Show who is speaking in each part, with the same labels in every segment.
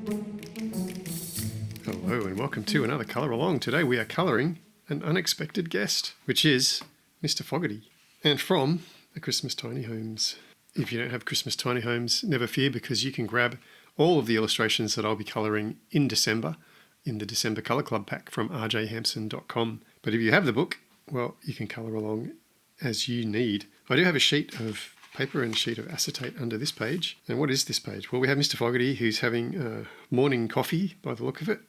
Speaker 1: Hello and welcome to another colour along. Today we are colouring an unexpected guest, which is Mr Fogherty, and from the Christmas Tiny Homes. If you don't have Christmas Tiny Homes, never fear, because you can grab all of the illustrations that I'll be colouring in December in the December Colour Club pack from rjhampson.com. But if you have the book, well, you can colour along as you need. I do have a sheet of paper and a sheet of acetate under this page. And what is this page? Well, we have Mr Fogherty, who's having morning coffee by the look of it,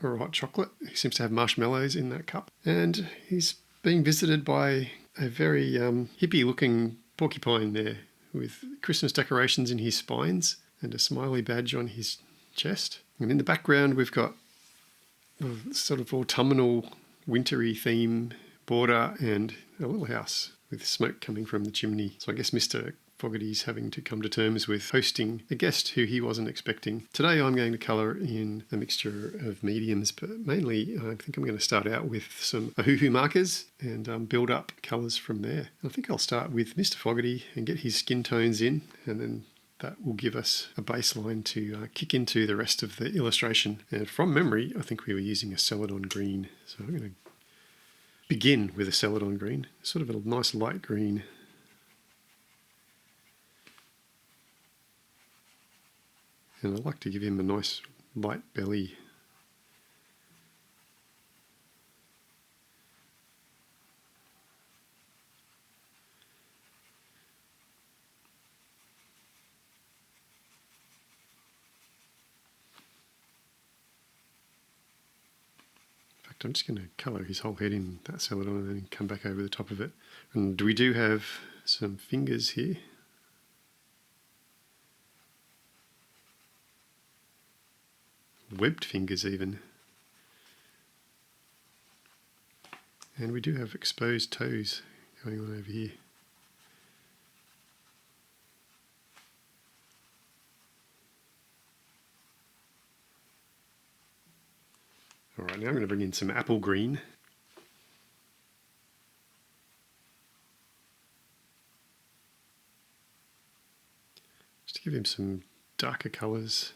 Speaker 1: or a hot chocolate. He seems to have marshmallows in that cup. And he's being visited by a very hippie-looking porcupine there with Christmas decorations in his spines and a smiley badge on his chest. And in the background, we've got a sort of autumnal, wintry theme border and a little house with smoke coming from the chimney. So I guess Mr Fogherty's having to come to terms with hosting a guest who he wasn't expecting. Today I'm going to colour in a mixture of mediums, but mainly I think I'm going to start out with some Ohuhu markers and build up colours from there. I think I'll start with Mr Fogherty and get his skin tones in, and then that will give us a baseline to kick into the rest of the illustration. And from memory, I think we were using a Celadon green. So I'm going to begin with a Celadon green, sort of a nice light green. And I like to give him a nice light belly. I'm just going to colour his whole head in that Celadon and then come back over the top of it. And we do have some fingers here. Webbed fingers even. And we do have exposed toes going on over here. Alright, now I'm going to bring in some apple green. Just to give him some darker colours.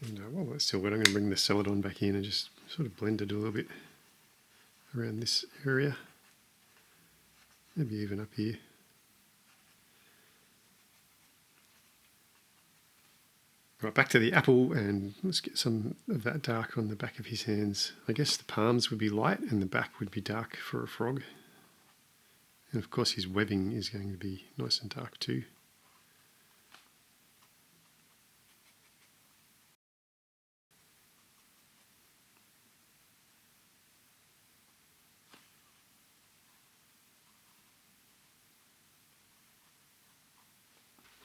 Speaker 1: And while that's still wet, I'm going to bring the Celadon back in and just sort of blend it a little bit around this area. Maybe even up here. Right, back to the apple, and let's get some of that dark on the back of his hands. I guess the palms would be light and the back would be dark for a frog. And of course his webbing is going to be nice and dark too.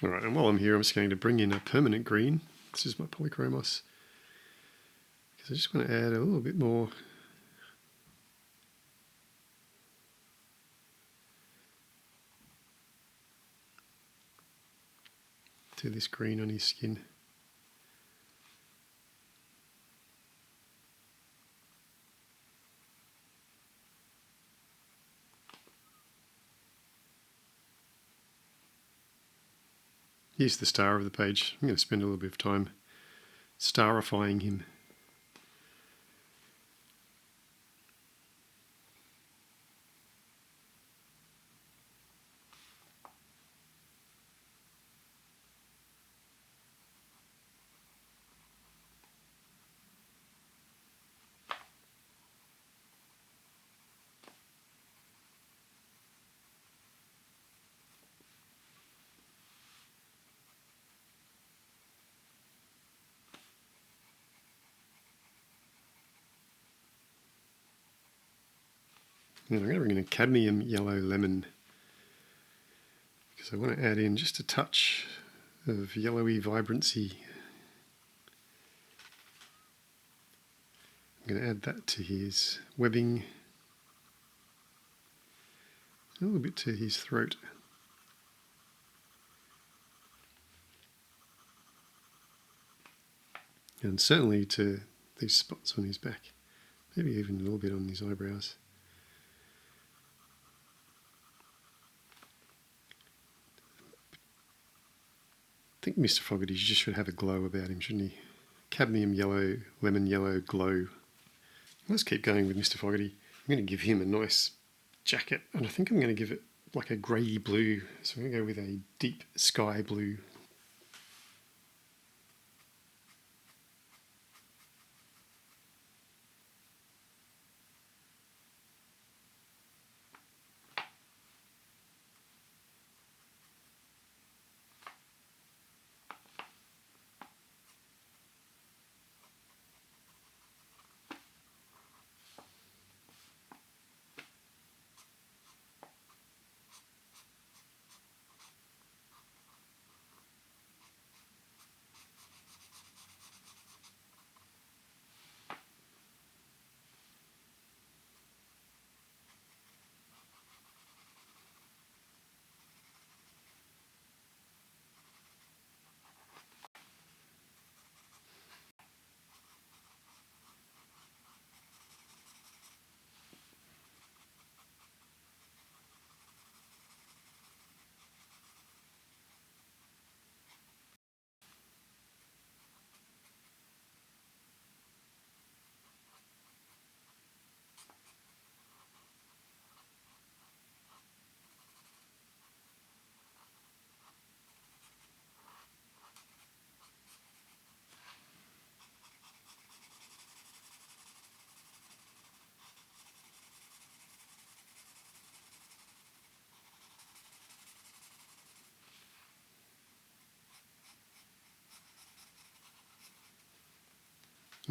Speaker 1: Alright, and while I'm here, I'm just going to bring in a permanent green. This is my polychromos, because I just want to add a little bit more to this green on his skin. Here's the star of the page. I'm going to spend a little bit of time starifying him. And I'm going to bring in a cadmium yellow lemon, because I want to add in just a touch of yellowy vibrancy. I'm going to add that to his webbing, a little bit to his throat. and certainly to these spots on his back, maybe even a little bit on his eyebrows. I think Mr Fogherty just should have a glow about him, shouldn't he? Cadmium yellow, lemon yellow glow. Let's keep going with Mr Fogherty. I'm going to give him a nice jacket, and I think I'm going to give it like a grey blue. So I'm going to go with a deep sky blue.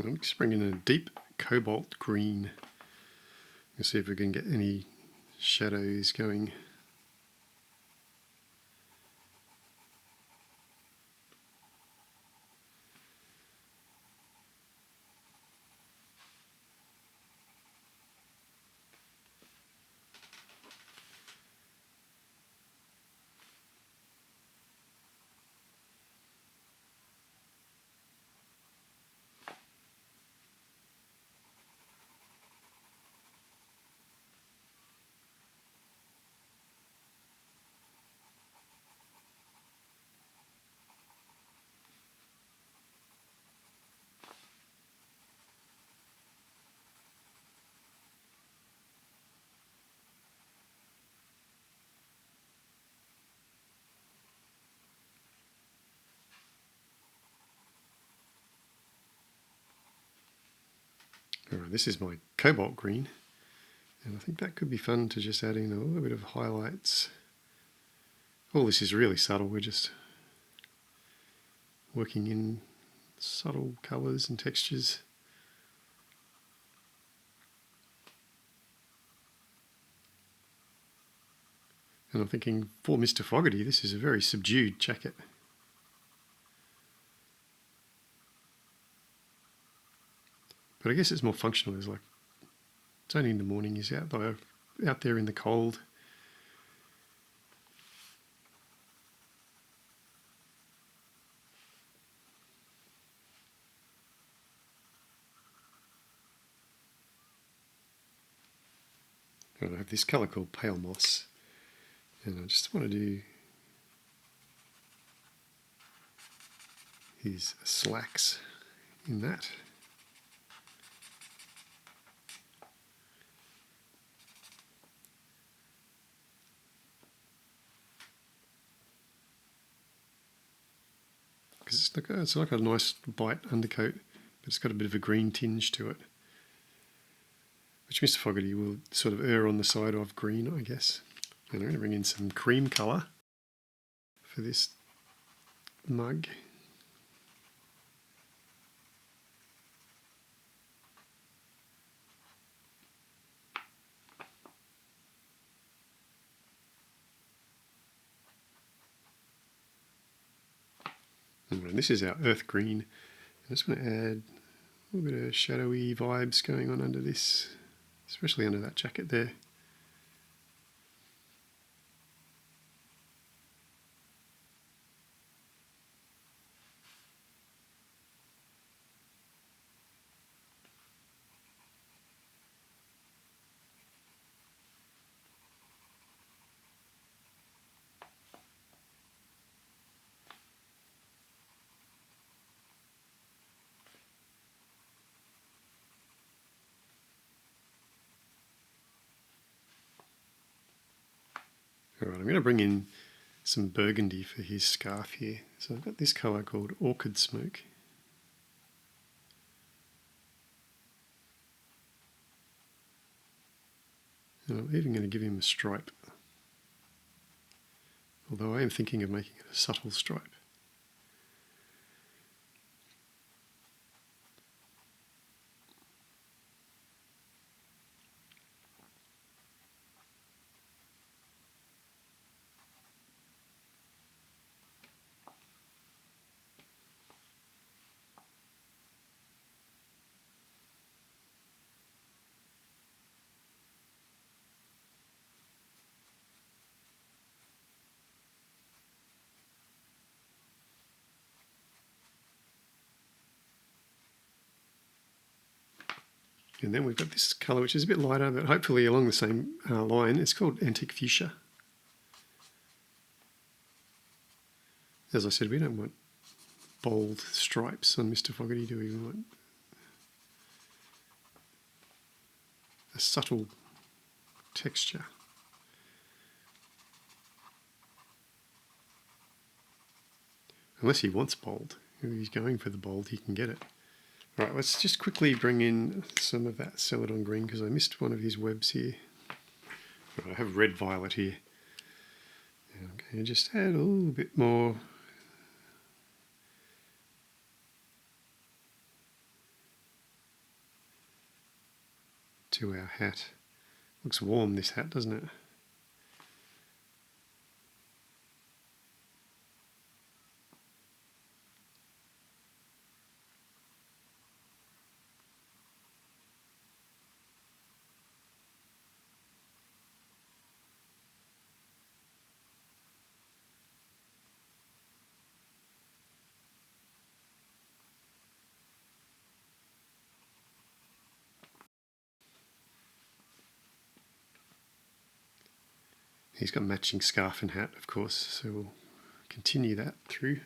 Speaker 1: I'm just bringing in a deep cobalt green. Let's see if we can get any shadows going. Alright, this is my cobalt green, and I think that could be fun to just add in a little bit of highlights. All this is really subtle, we're just working in subtle colours and textures. And I'm thinking, for Mr Fogherty, this is a very subdued jacket. But I guess it's more functional. It's like, it's only in the morning, he's out there in the cold. I have this colour called Pale Moss, and I just want to do his slacks in that. Because it's like a nice white undercoat, but it's got a bit of a green tinge to it, which Mr Fogherty will sort of err on the side of green, I guess. And I'm going to bring in some cream colour for this mug. And this is our earth green. I just want to add a little bit of shadowy vibes going on under this, especially under that jacket there. Alright, I'm going to bring in some burgundy for his scarf here. So I've got this colour called Orchid Smoke. And I'm even going to give him a stripe. Although I am thinking of making it a subtle stripe. And then we've got this colour which is a bit lighter, but hopefully along the same line. It's called Antique Fuchsia. As I said, we don't want bold stripes on Mr Fogherty, do we? We want a subtle texture. Unless he wants bold. If he's going for the bold, he can get it. Right, let's just quickly bring in some of that Celadon green because I missed one of his webs here. Right, I have red violet here. Okay, just add a little bit more. To our hat. Looks warm, this hat, doesn't it? He's got matching scarf and hat, of course, so we'll continue that through.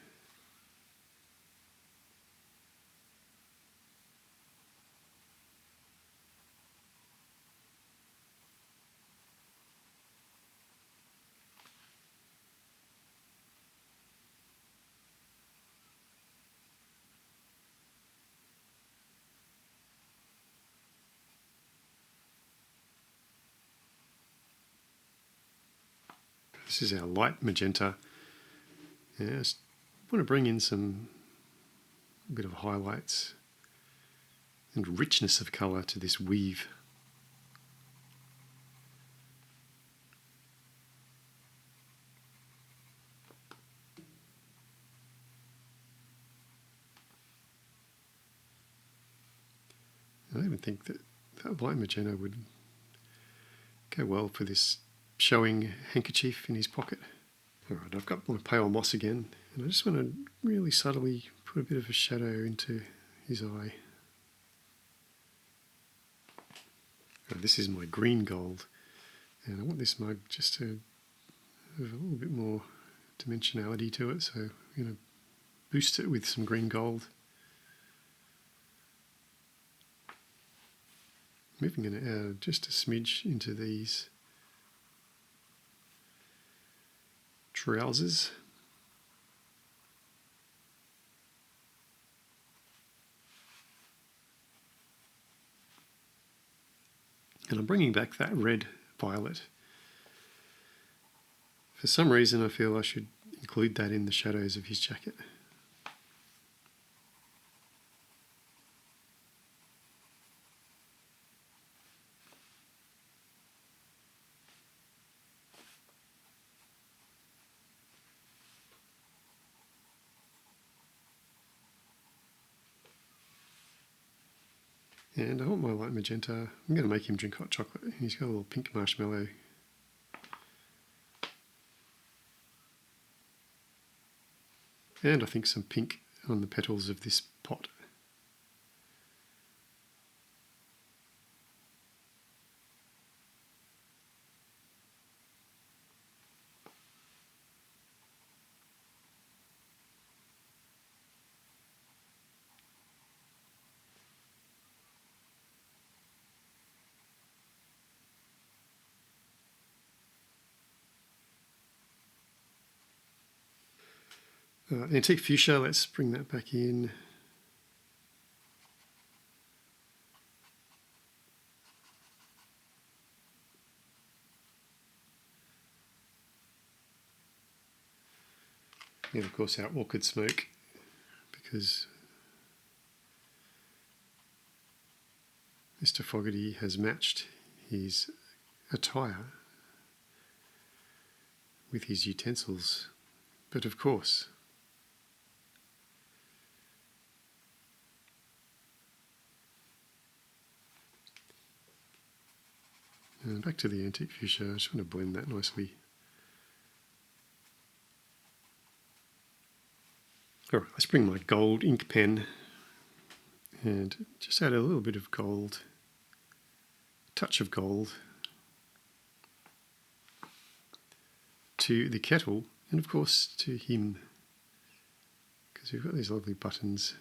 Speaker 1: This is our light magenta. Yeah, I just want to bring in some bit of highlights and richness of colour to this weave. I even think that light magenta would go well for this showing handkerchief in his pocket. Alright, I've got my pale moss again, and I just want to really subtly put a bit of a shadow into his eye. This is my green gold, and I want this mug just to have a little bit more dimensionality to it, so I'm going to boost it with some green gold. I'm even going to add just a smidge into these trousers. And I'm bringing back that red violet. For some reason I feel I should include that in the shadows of his jacket. And I want my light magenta. I'm going to make him drink hot chocolate. He's got a little pink marshmallow. And I think some pink on the petals of this pot. Antique fuchsia, let's bring that back in. And of course our orchid smoke, because Mr Fogherty has matched his attire with his utensils. But of course, and back to the antique fuchsia, I just want to blend that nicely. Alright, let's bring my gold ink pen and just add a little bit of gold, touch of gold, to the kettle and of course to him, because we've got these lovely buttons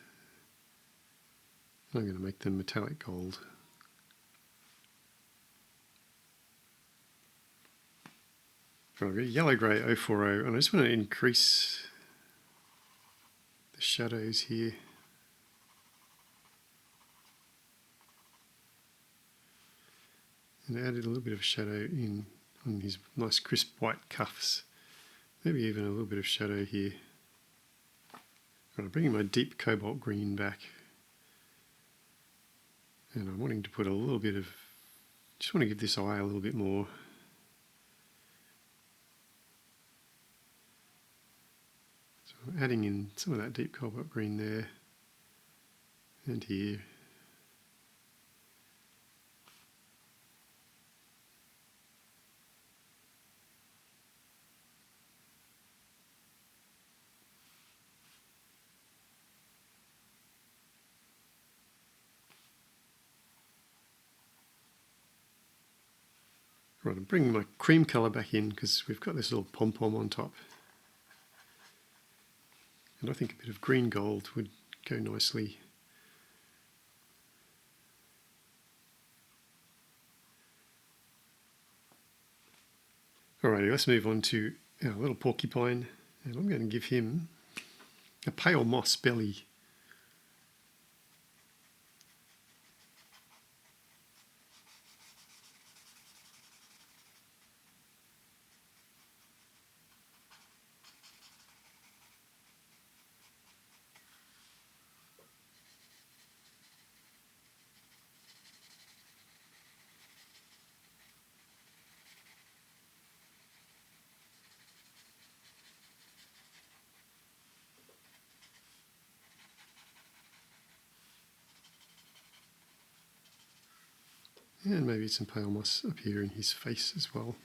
Speaker 1: and I'm going to make them metallic gold. Right, I've got yellow grey 040 and I just want to increase the shadows here. And added a little bit of shadow in on his nice crisp white cuffs. Maybe even a little bit of shadow here. Right, I'm bringing my deep cobalt green back. And I'm wanting to put a little bit of, just want to give this eye a little bit more. So I'm adding in some of that deep cobalt green there and here. Right, I'm bringing my cream colour back in because we've got this little pom-pom on top. And I think a bit of green gold would go nicely. Alrighty, let's move on to our little porcupine, and I'm going to give him a pale moss belly. And maybe some pale moss up here in his face as well.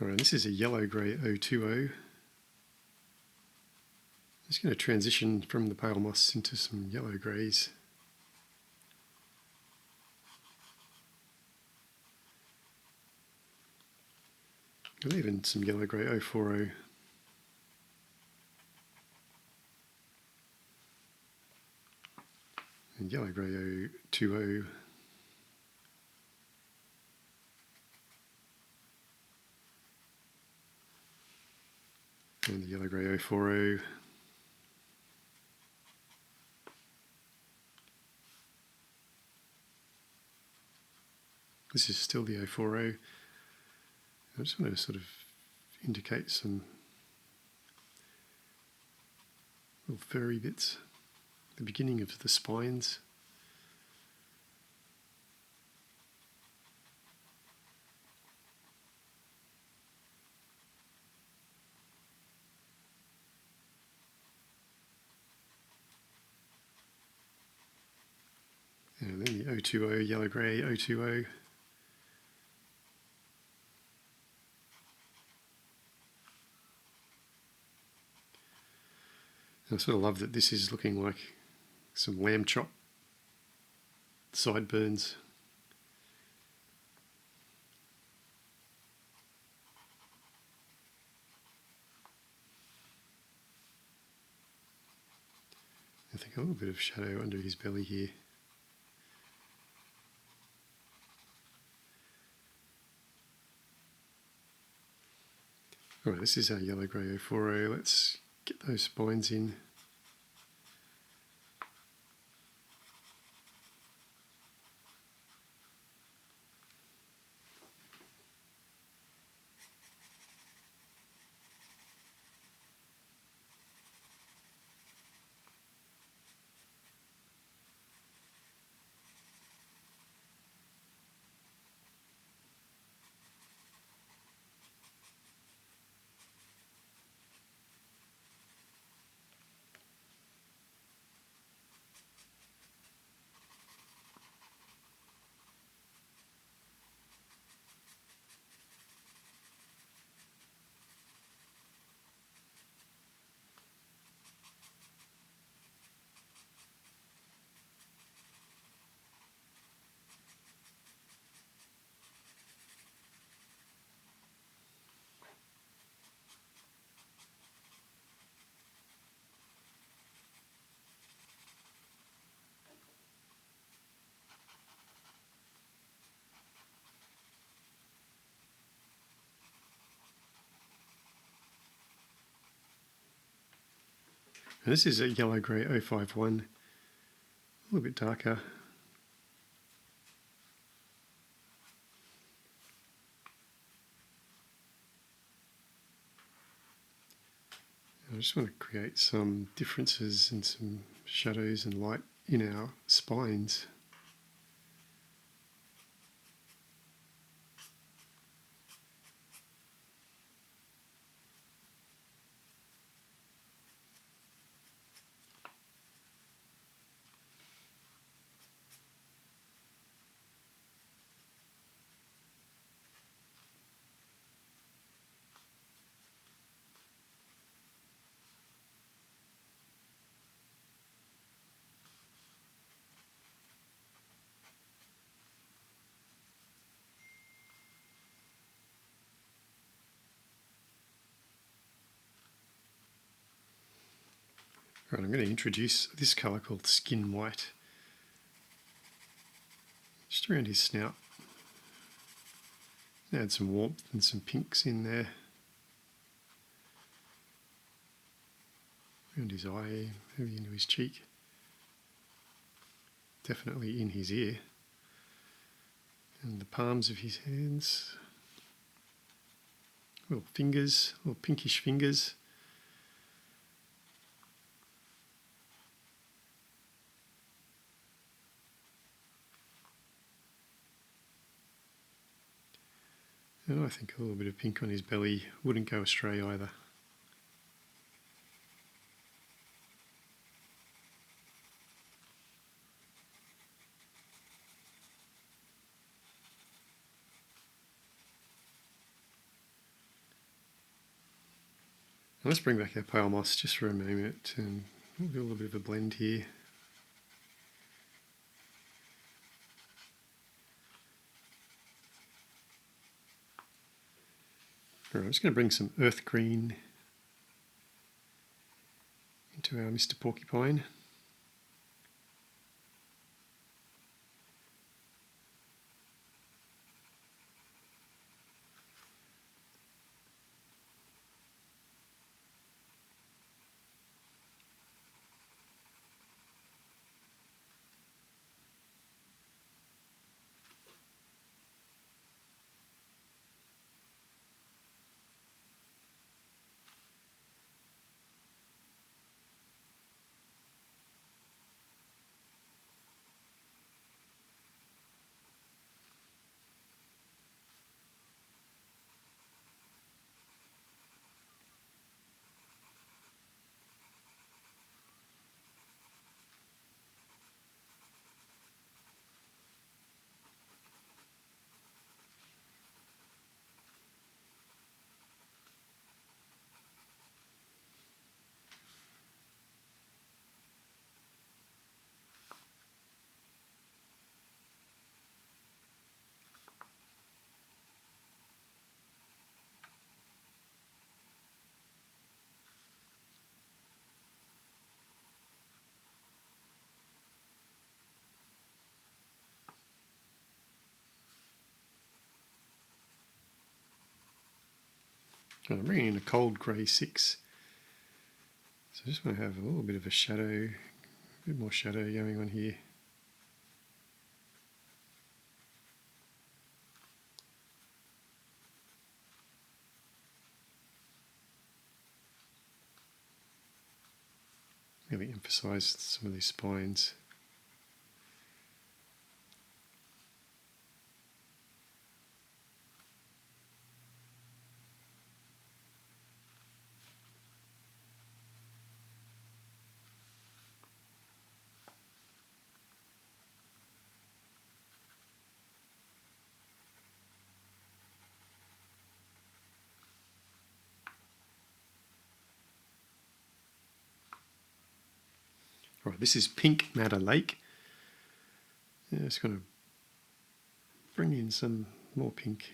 Speaker 1: Alright, this is a yellow grey 020. Just going to transition from the pale moss into some yellow greys. And even some yellow grey 040. And yellow grey 020. And the yellow grey 040. This is still the 040. I just want to sort of indicate some little furry bits, the beginning of the spines. And then the 020, yellow grey 020. I sort of love that this is looking like some lamb chop sideburns. think, a little bit of shadow under his belly here. Alright, this is our yellow grey 04. Let's get those spines in. And this is a yellow grey 051, a little bit darker. I just want to create some differences and some shadows and light in our spines. Right, I'm going to introduce this colour called Skin White, just around his snout. Add some warmth and some pinks in there. Around his eye, maybe into his cheek. Definitely in his ear. And the palms of his hands. Little fingers, little pinkish fingers. And I think a little bit of pink on his belly wouldn't go astray either. Let's bring back our pale moss just for a moment and we'll do a little bit of a blend here. Alright, I'm just going to bring some earth green into our Mr Porcupine. And I'm bringing in a cold grey 6. So I just want to have a little bit of a shadow, a bit more shadow going on here. Really emphasise some of these spines. All right, this is Pink Madder Lake. Yeah, just going to bring in some more pink.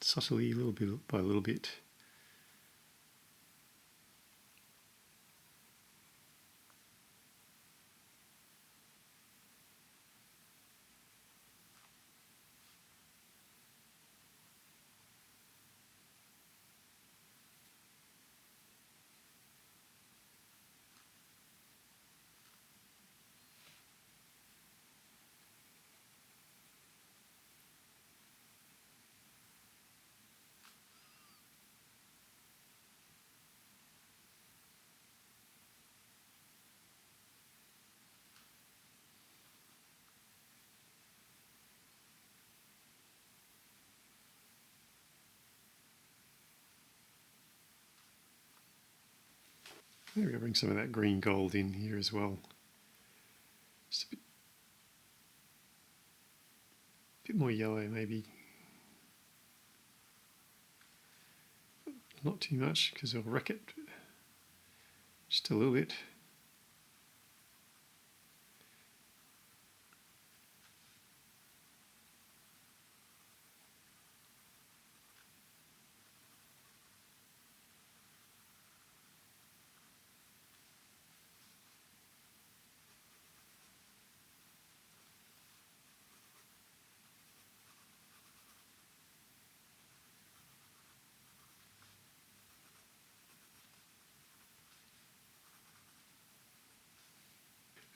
Speaker 1: Subtly, a little bit by a little bit. Maybe I'll bring some of that green gold in here as well. Just a bit more yellow maybe. Not too much because it'll wreck it. Just a little bit.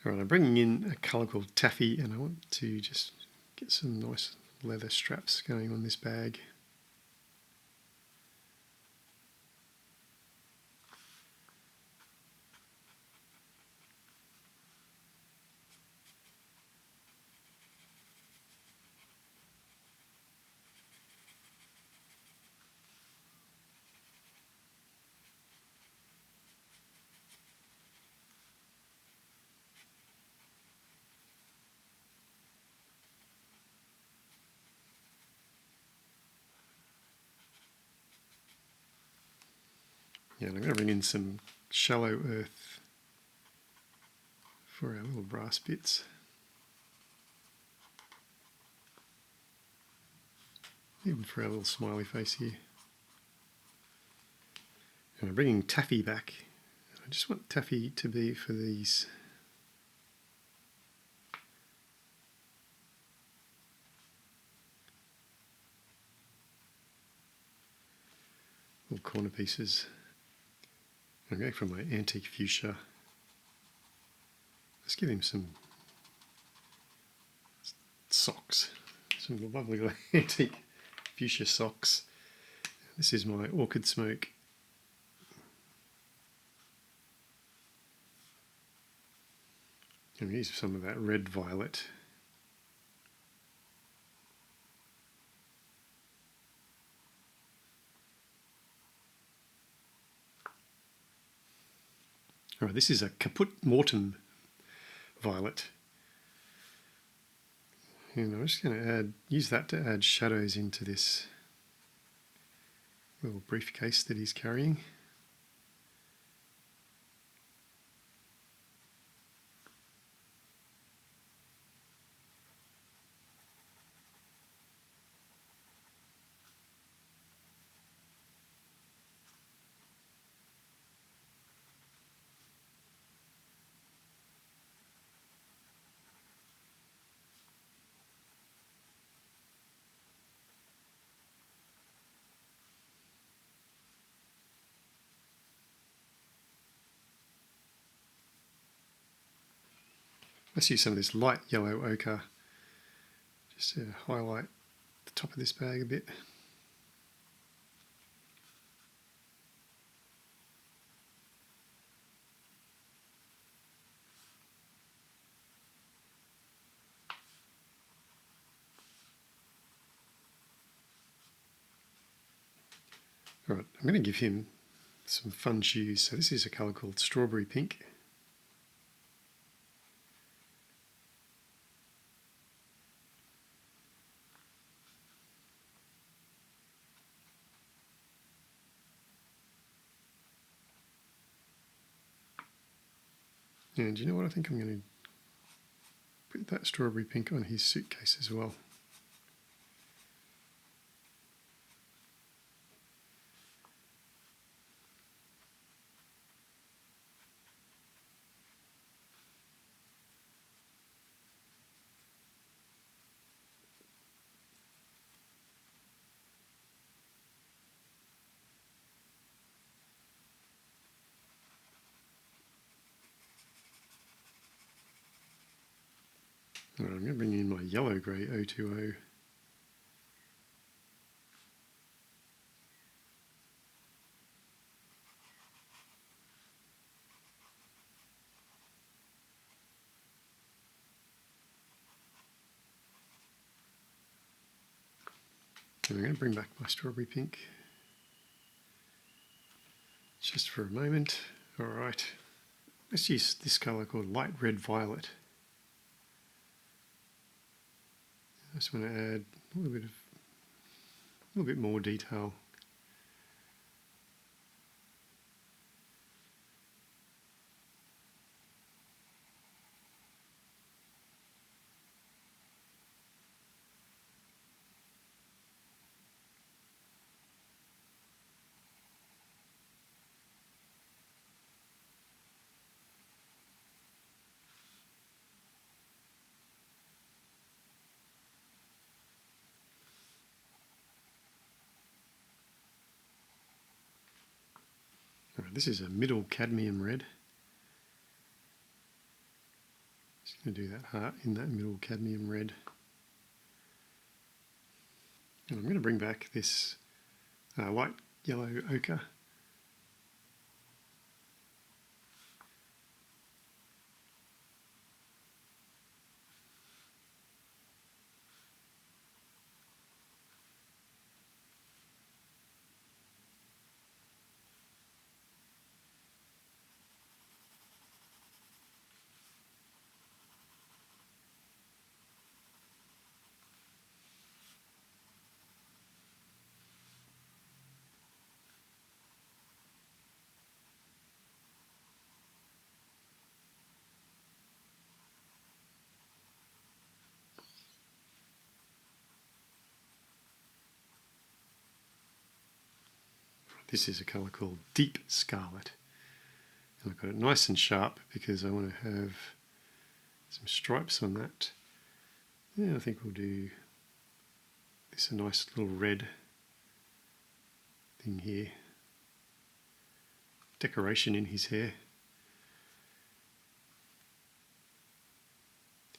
Speaker 1: Alright, I'm bringing in a colour called Taffy, and I want to just get some nice leather straps going on this bag. Yeah, and I'm going to bring in some shallow earth for our little brass bits. Even for our little smiley face here. And I'm bringing Taffy back. I just want Taffy to be for these little corner pieces. I'm going for my antique fuchsia. Let's give him some socks. Some lovely antique fuchsia socks. This is my orchid smoke. And use some of that red violet. Alright, this is a Caput Mortem violet. And I'm just going to use that to add shadows into this little briefcase that he's carrying. Let's use some of this light yellow ochre just to highlight the top of this bag a bit. Alright, I'm going to give him some fun shoes. So this is a colour called Strawberry Pink. And you know what, I think I'm going to put that strawberry pink on his suitcase as well. Alright, I'm going to bring in my yellow grey 020. And I'm going to bring back my strawberry pink just for a moment. Alright, let's use this colour called Light Red Violet. I just want to add a little bit more detail. Alright, this is a middle cadmium red. Just going to do that heart in that middle cadmium red. And I'm going to bring back this light yellow ochre. This is a colour called Deep Scarlet. And I've got it nice and sharp because I want to have some stripes on that. Yeah, I think we'll do this a nice little red thing here. Decoration in his hair.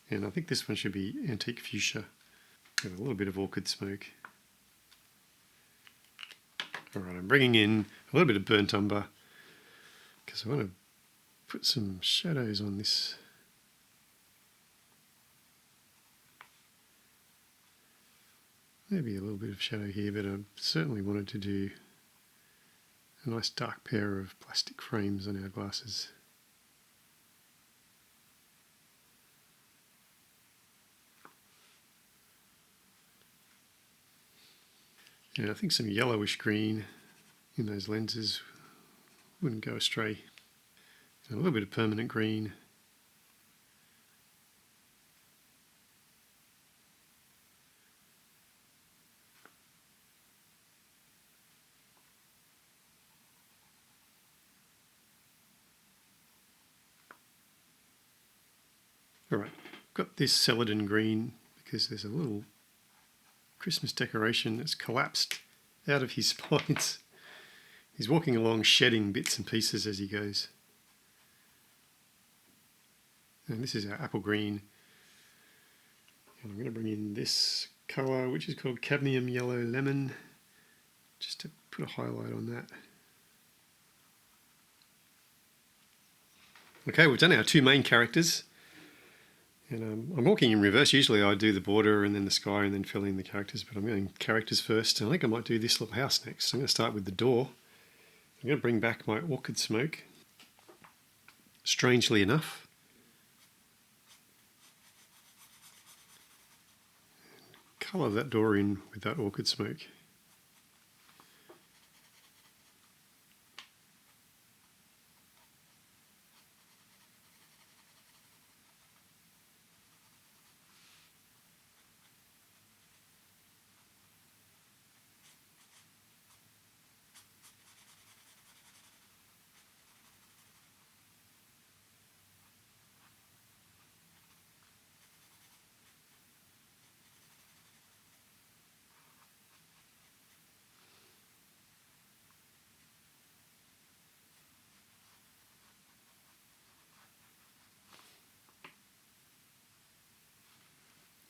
Speaker 1: And I think this one should be antique fuchsia with a little bit of orchid smoke. Alright, I'm bringing in a little bit of burnt umber because I want to put some shadows on this. Maybe a little bit of shadow here, but I certainly wanted to do a nice dark pair of plastic frames on our glasses. Yeah, I think some yellowish green in those lenses wouldn't go astray. And a little bit of permanent green. Alright, got this celadon green because there's a little Christmas decoration that's collapsed out of his spines. He's walking along shedding bits and pieces as he goes. And this is our apple green. And I'm going to bring in this colour, which is called cadmium yellow lemon, just to put a highlight on that. Okay, we've done our two main characters. And I'm walking in reverse. Usually I do the border and then the sky and then fill in the characters, but I'm going characters first. And I think I might do this little house next. So I'm going to start with the door. I'm going to bring back my orchid smoke. Strangely enough, colour that door in with that orchid smoke.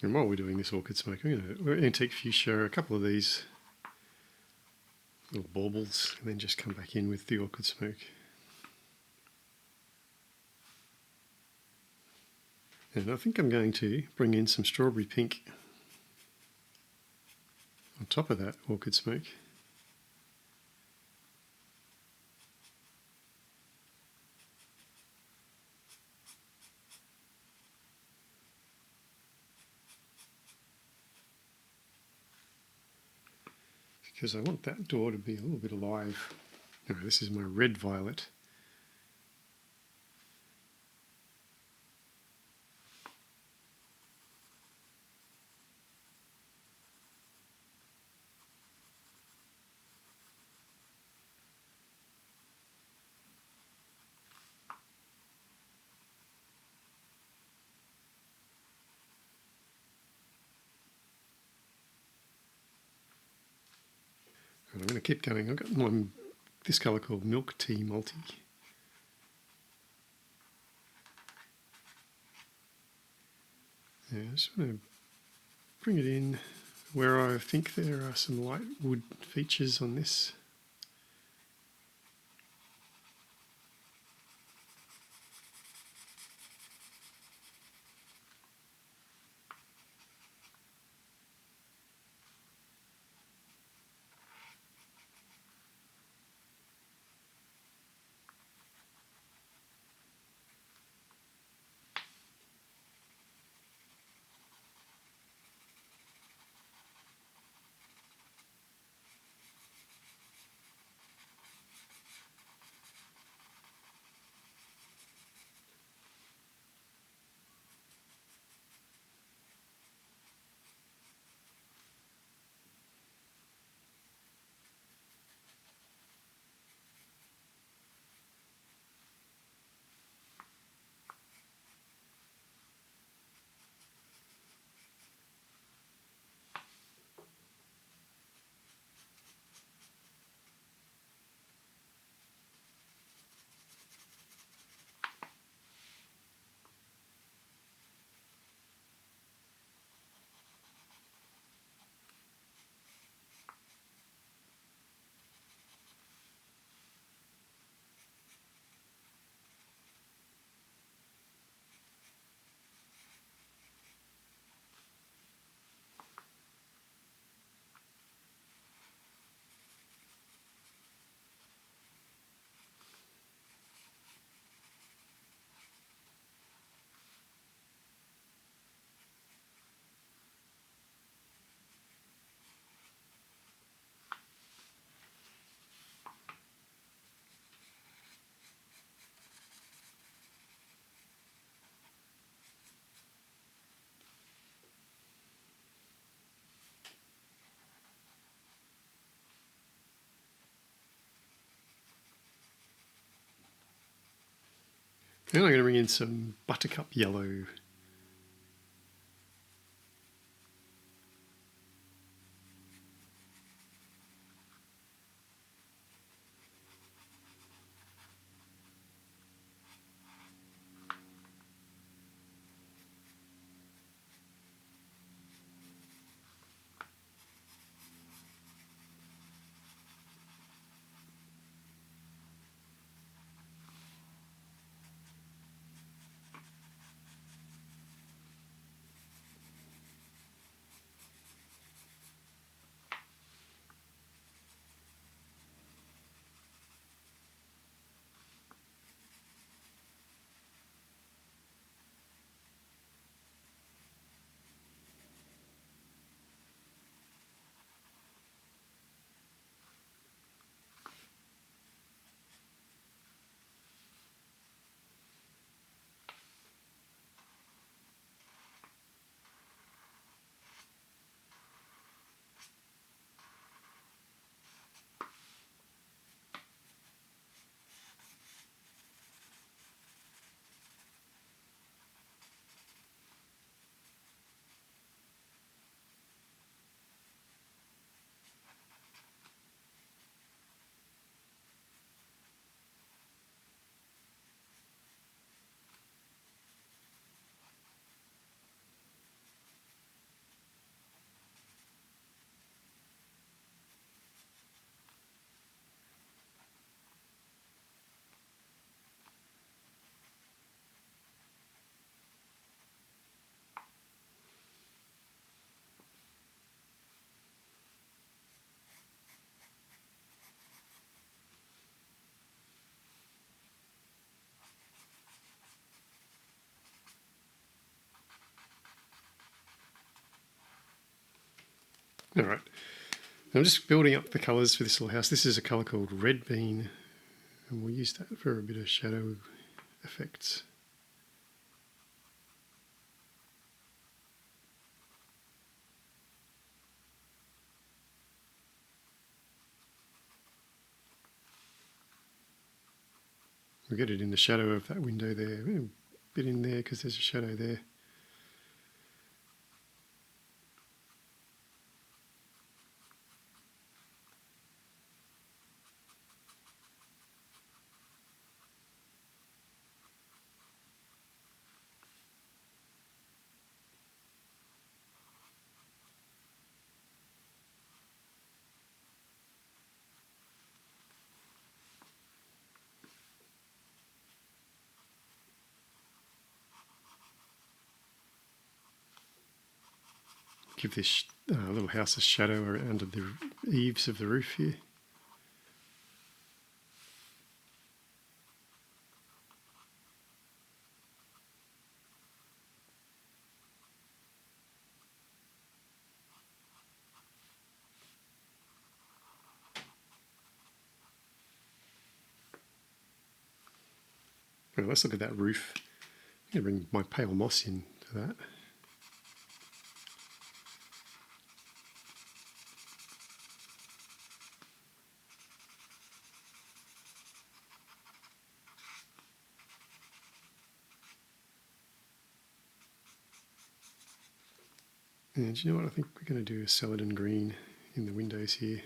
Speaker 1: And while we're doing this orchid smoke, we're antique fuchsia, a couple of these little baubles, and then just come back in with the orchid smoke. And I think I'm going to bring in some strawberry pink on top of that orchid smoke. Because I want that door to be a little bit alive. Anyway, this is my red violet. And I'm going to keep going. I've got this colour called Milk Tea Multi. Yeah, I just want to bring it in where I think there are some light wood features on this. And I'm going to bring in some buttercup yellow. Alright, I'm just building up the colours for this little house. This is a colour called Red Bean, and we'll use that for a bit of shadow effects. We'll get it in the shadow of that window there, a bit in there because there's a shadow there. Give this little house a shadow under the eaves of the roof here. Well, let's look at that roof. I'm going to bring my pale moss into that. And do you know what? I think we're going to do a celadon green in the windows here.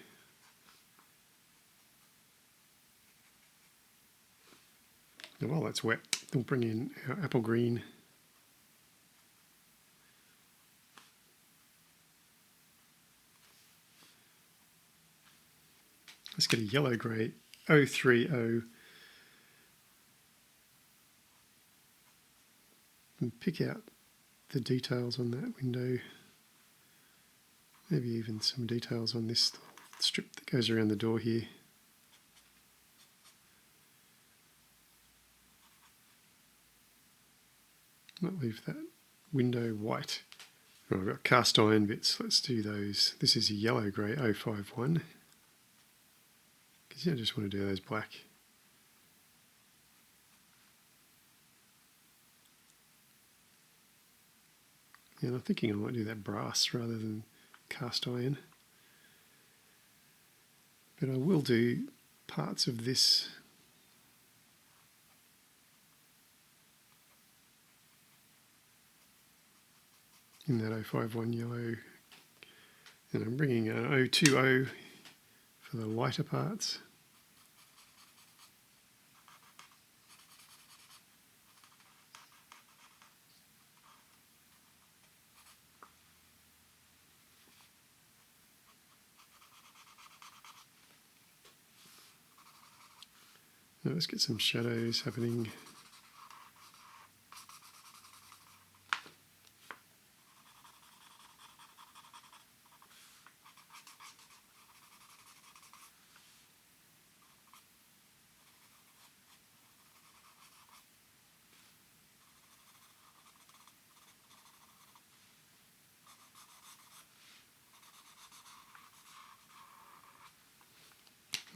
Speaker 1: Now while that's wet, we'll bring in our apple green. Let's get a yellow grey 030 and pick out the details on that window. Maybe even some details on this strip that goes around the door here. Might leave that window white. Oh, I've got cast iron bits. Let's do those. This is a yellow grey 051. Because I just want to do those black. And I'm thinking I might do that brass rather than cast iron. But I will do parts of this in that 051 yellow. And I'm bringing an 020 for the lighter parts. Now let's get some shadows happening.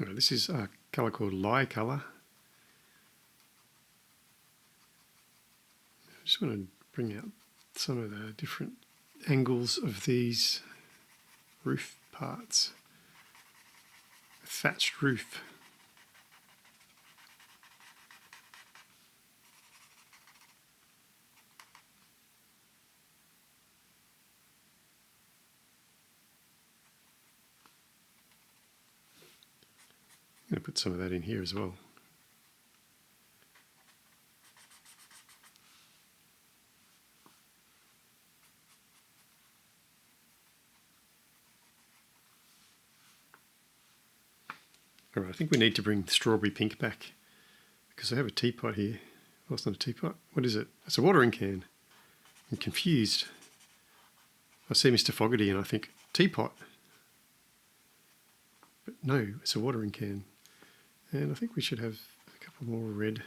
Speaker 1: Right, this is a colour called Lye Colour. I just want to bring out some of the different angles of these roof parts. A thatched roof. I'm going to put some of that in here as well. All right, I think we need to bring strawberry pink back because I have a teapot here. Well, it's not a teapot. What is it? It's a watering can. I'm confused. I see Mr Fogherty and I think, teapot. But no, it's a watering can. And I think we should have a couple more red.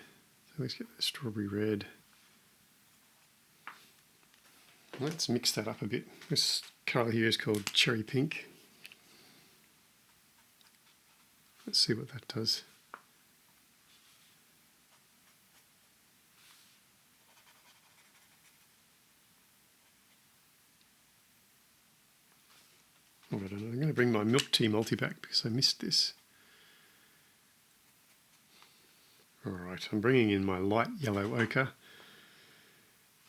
Speaker 1: So let's get the strawberry red. Let's mix that up a bit. This colour here is called cherry pink. Let's see what that does. Oh, I don't know. I'm going to bring my milk tea multi back because I missed this. Alright, I'm bringing in my light yellow ochre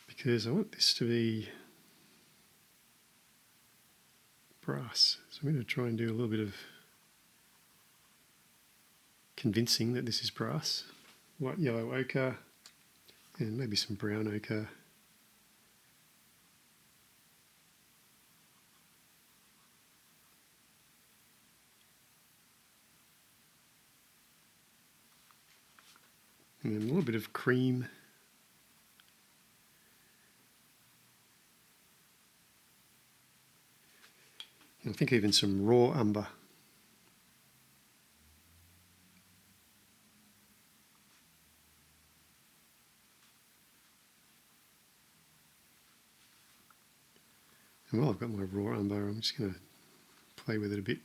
Speaker 1: because I want this to be brass. So I'm going to try and do a little bit of convincing that this is brass. Light yellow ochre and maybe some brown ochre. And then a little bit of cream. And I think even some raw umber. And while I've got my raw umber, I'm just going to play with it a bit.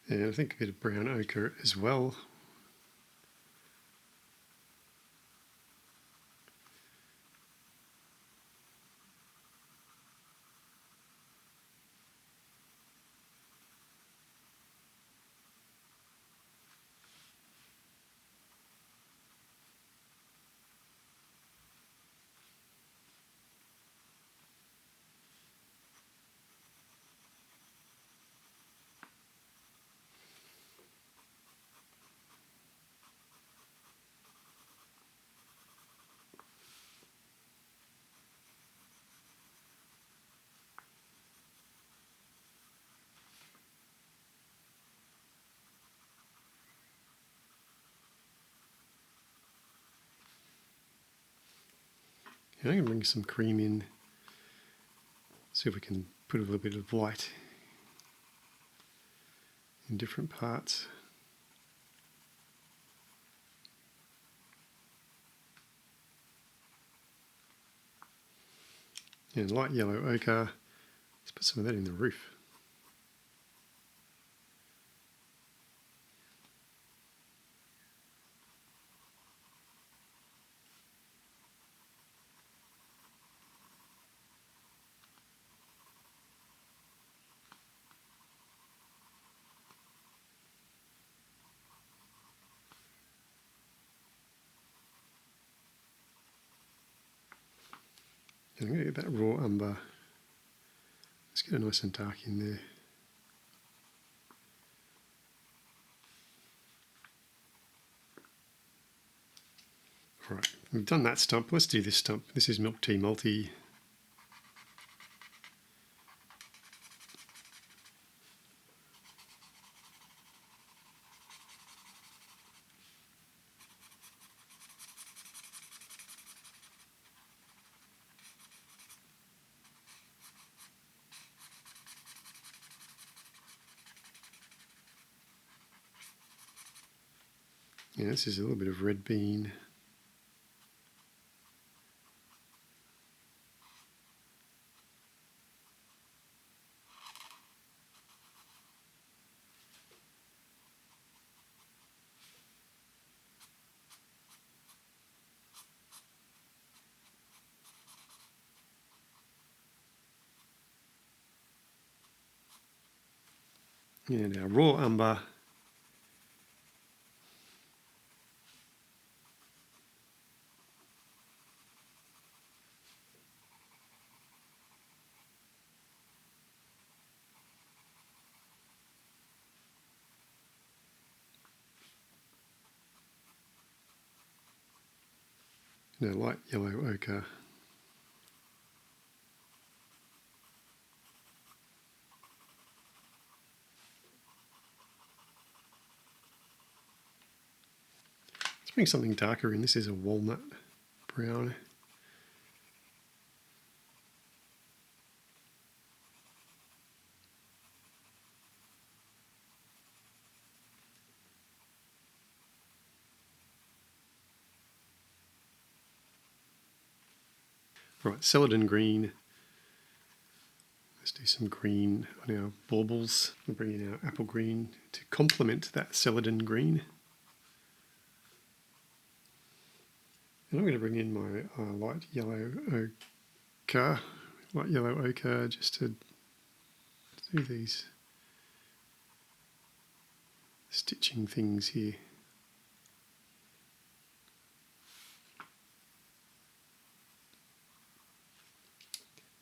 Speaker 1: And I think a bit of brown ochre as well. And I'm going to bring some cream in, see if we can put a little bit of light in different parts. And light yellow ochre, let's put some of that in the roof. And I'm going to get that raw umber. Let's get it nice and dark in there. Alright, we've done that stump. Let's do this stump. This is milk tea multi. Yeah, this is a little bit of red bean. And our raw umber. No, light yellow ochre. Let's bring something darker in. This is a walnut brown. Right, celadon green. Let's do some green on our baubles. We'll bring in our apple green to complement that celadon green. And I'm going to bring in my light yellow ochre, just to do these stitching things here.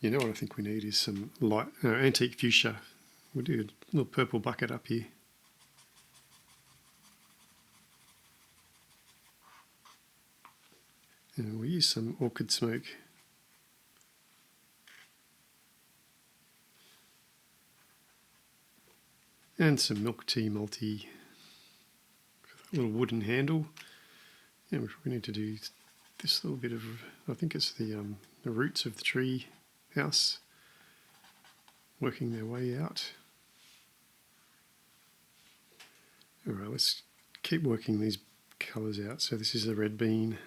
Speaker 1: You know what I think we need is some light antique fuchsia. We'll do a little purple bucket up here. And we'll use some orchid smoke. And some milk tea multi with a little wooden handle. And we need to do this little bit of, I think it's the roots of the tree house working their way out. Alright, let's keep working these colours out. So this is a red bean.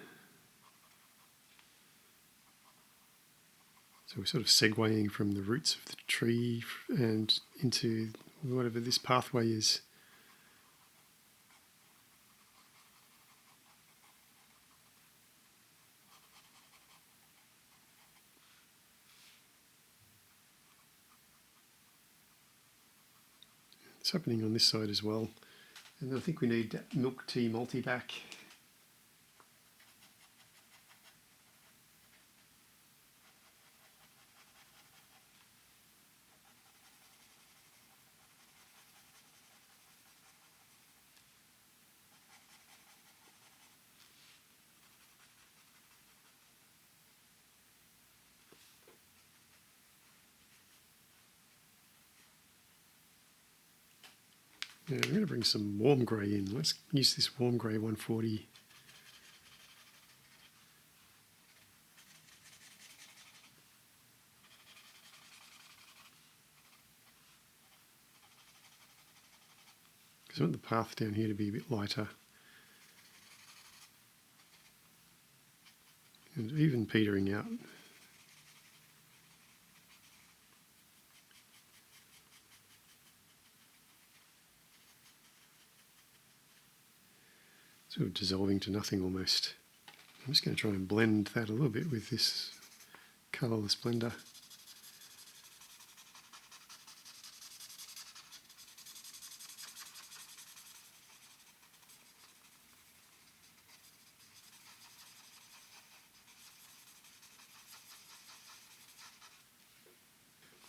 Speaker 1: So we're sort of segueing from the roots of the tree and into whatever this pathway is. It's happening on this side as well. And I think we need that milk tea multi back. Yeah, I'm going to bring some warm grey in. Let's use this warm grey 140. Because I want the path down here to be a bit lighter. And even petering out. Sort of dissolving to nothing almost. I'm just going to try and blend that a little bit with this colourless blender.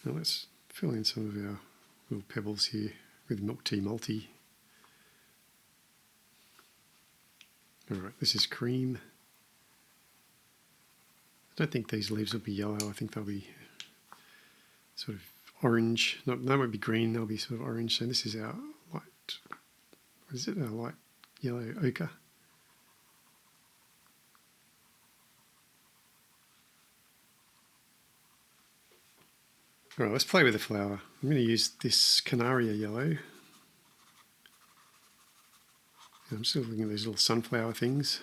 Speaker 1: Now let's fill in some of our little pebbles here with milk tea multi. Alright, this is cream. I don't think these leaves will be yellow. I think they'll be sort of orange. No, they won't be green, they'll be sort of orange. So this is our light, what is it? Our light yellow ochre. Alright, let's play with the flower. I'm going to use this Canaria yellow. I'm still looking at these little sunflower things.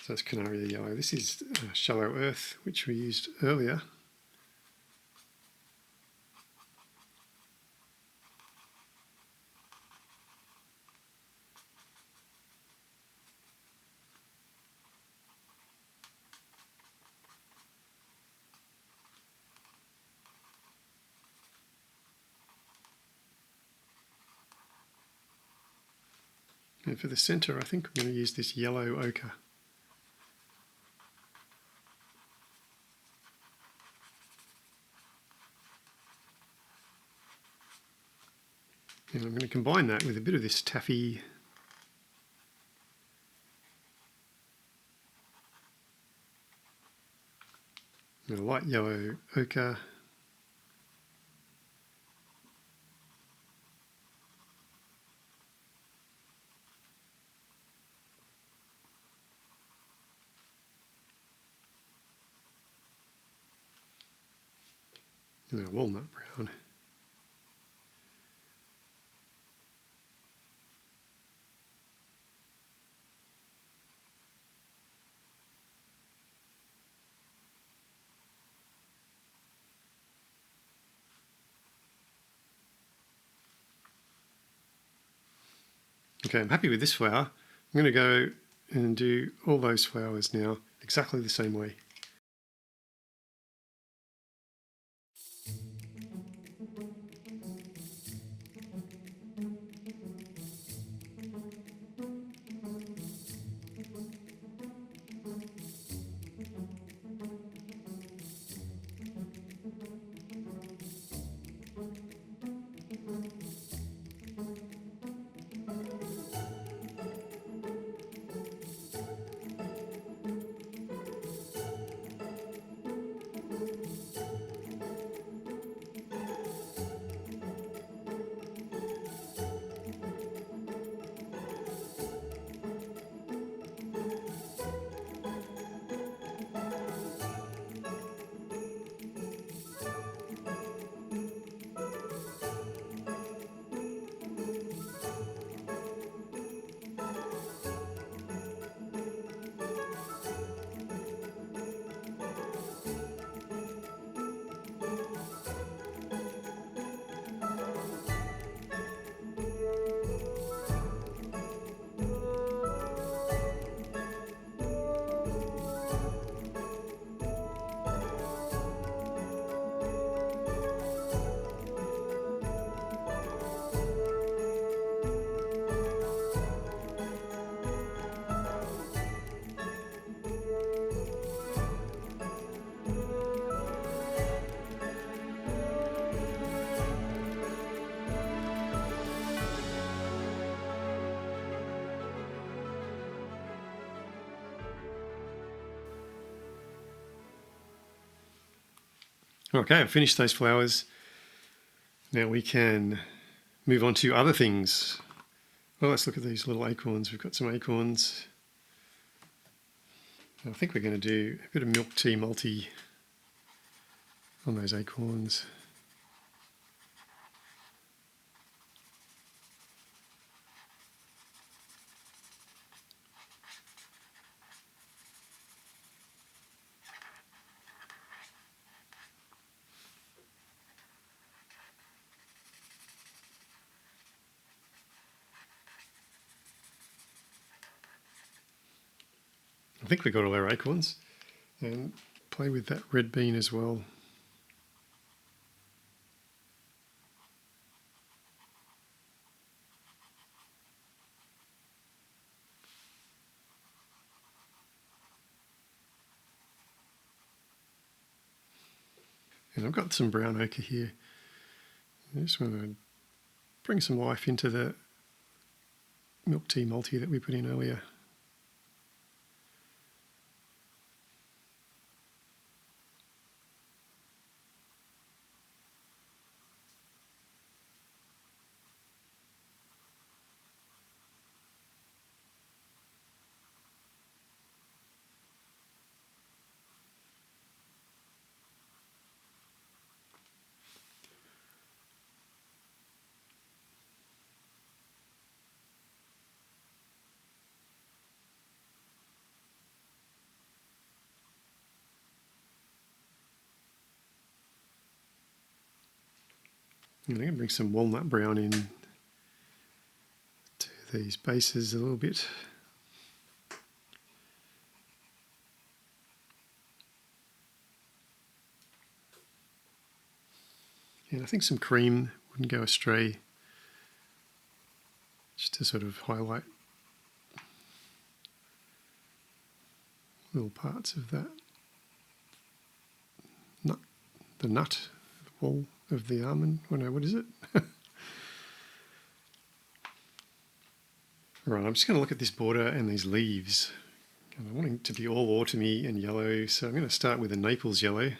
Speaker 1: So that's Canaria yellow. This is shallow earth, which we used earlier. And for the centre, I think I'm going to use this yellow ochre. And I'm going to combine that with a bit of this taffy and a light yellow ochre. And a walnut brown. Okay, I'm happy with this flower. I'm going to go and do all those flowers now exactly the same way. Okay, I've finished those flowers. Now we can move on to other things. Well, let's look at these little acorns. We've got some acorns. I think we're going to do a bit of milk tea multi on those acorns. I think we got all our acorns, and play with that red bean as well. And I've got some brown ochre here. I just want to bring some life into the milk tea multi that we put in earlier. I'm going to bring some walnut brown in to these bases a little bit. And I think some cream wouldn't go astray, just to sort of highlight little parts of that nut, the wall of the almond. Oh no, what is it? Right, I'm just going to look at this border and these leaves. And I want it to be all autumny and yellow, so I'm going to start with a Naples yellow.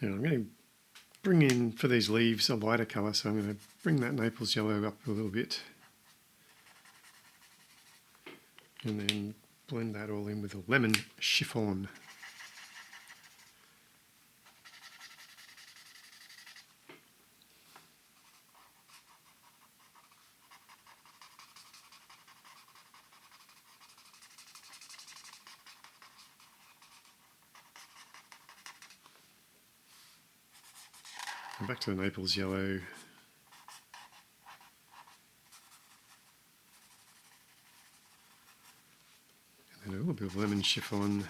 Speaker 1: And I'm going to bring in, for these leaves, a lighter colour, so I'm going to bring that Naples yellow up a little bit. And then blend that all in with a lemon chiffon. And back to the Naples yellow. And a little bit of lemon chiffon.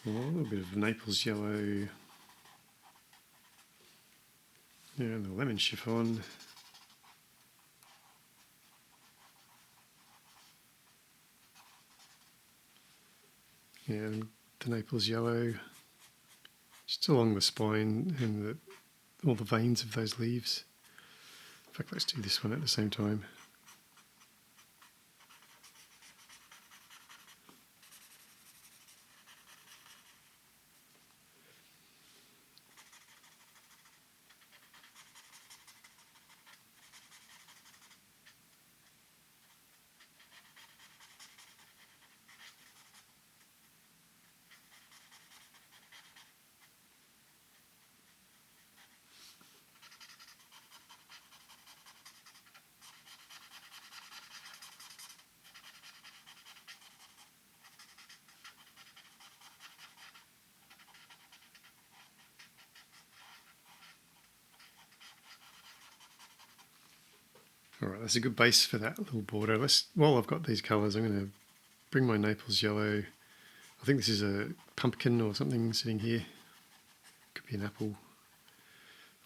Speaker 1: A little bit of Naples yellow. Yeah, and the lemon chiffon. And the Naples yellow just along the spine and all the veins of those leaves. In fact, let's do this one at the same time. All right, that's a good base for that little border. While I've got these colours, I'm going to bring my Naples yellow. I think this is a pumpkin or something sitting here. Could be an apple.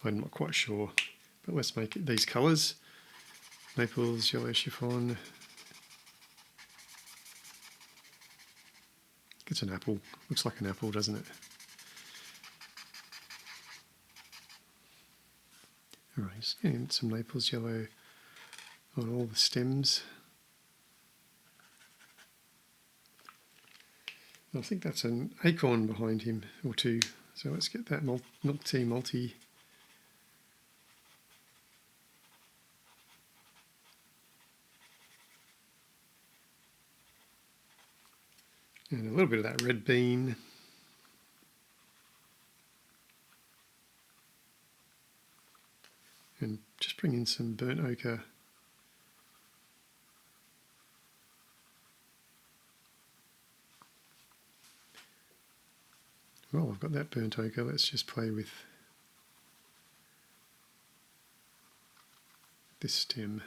Speaker 1: I'm not quite sure. But let's make it these colours. Naples, yellow chiffon. It's an apple. Looks like an apple, doesn't it? Alright, just getting some Naples yellow on all the stems. I think that's an acorn behind him, or two. So let's get that milk tea multi. And a little bit of that red bean. And just bring in some burnt ochre. Well, I've got that burnt ochre. Let's just play with this stem.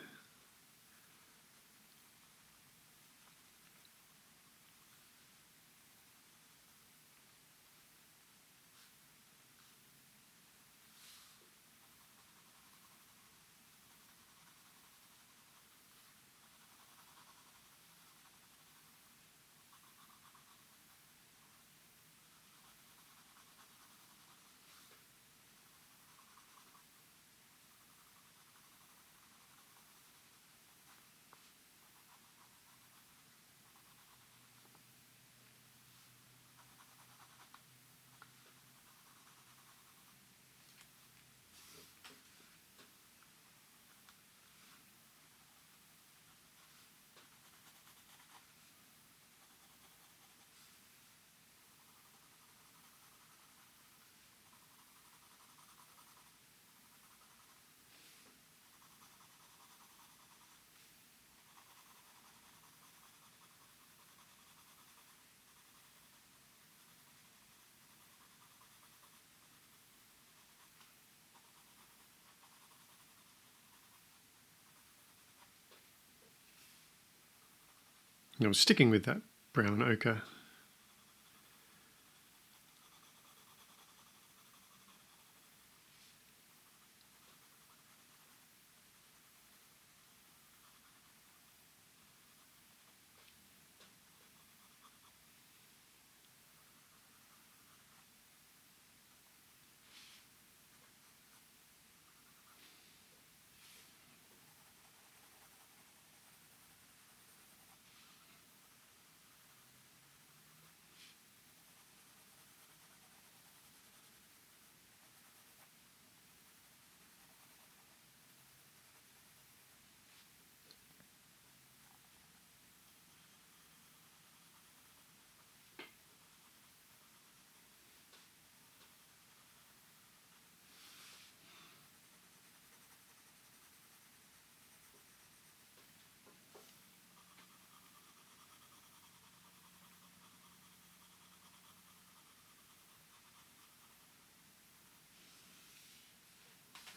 Speaker 1: And I was sticking with that brown ochre.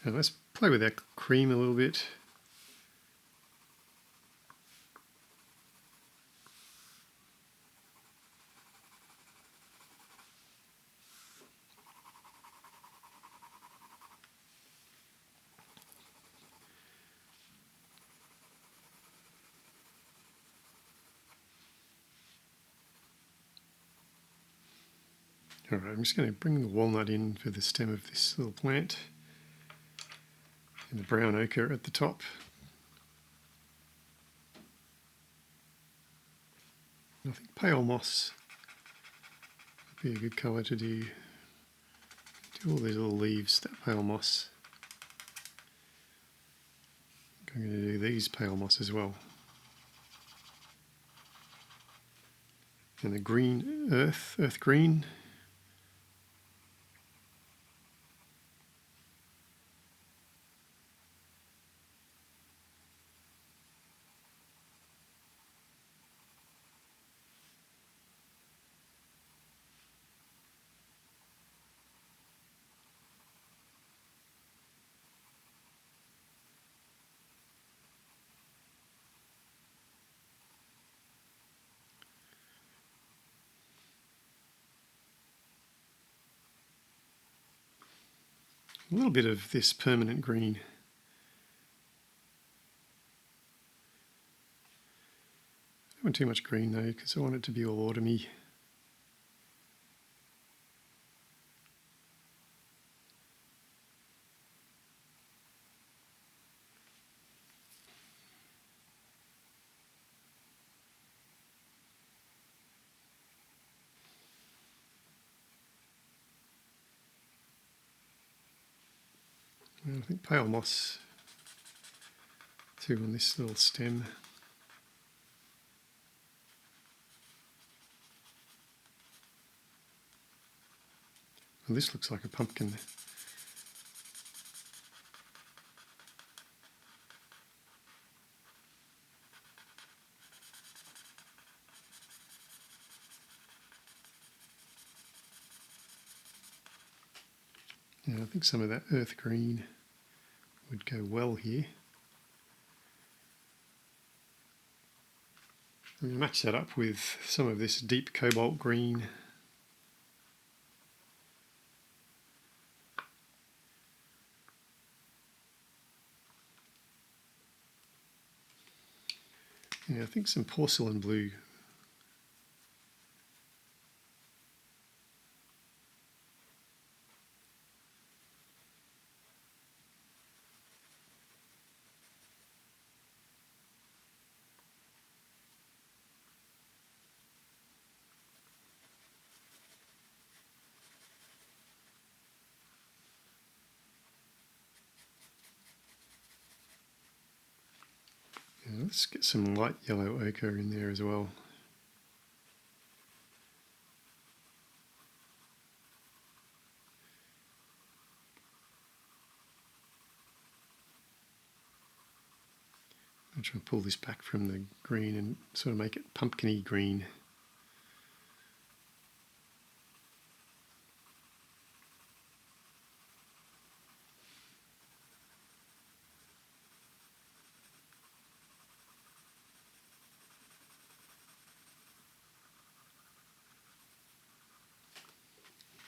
Speaker 1: And let's play with that cream a little bit. Alright, I'm just going to bring the walnut in for the stem of this little plant. And the brown ochre at the top. I think pale moss would be a good colour to do all these little leaves, that pale moss. I'm going to do these pale moss as well. And the green earth green. A little bit of this permanent green. I don't want too much green though, because I want it to be all autumny. And I think pale moss too on this little stem. Well, this looks like a pumpkin. Yeah, I think some of that earth green would go well here. I'm going to match that up with some of this deep cobalt green. Yeah, I think some porcelain blue. Yeah, let's get some light yellow ochre in there as well. I'll try and pull this back from the green and sort of make it pumpkin-y green.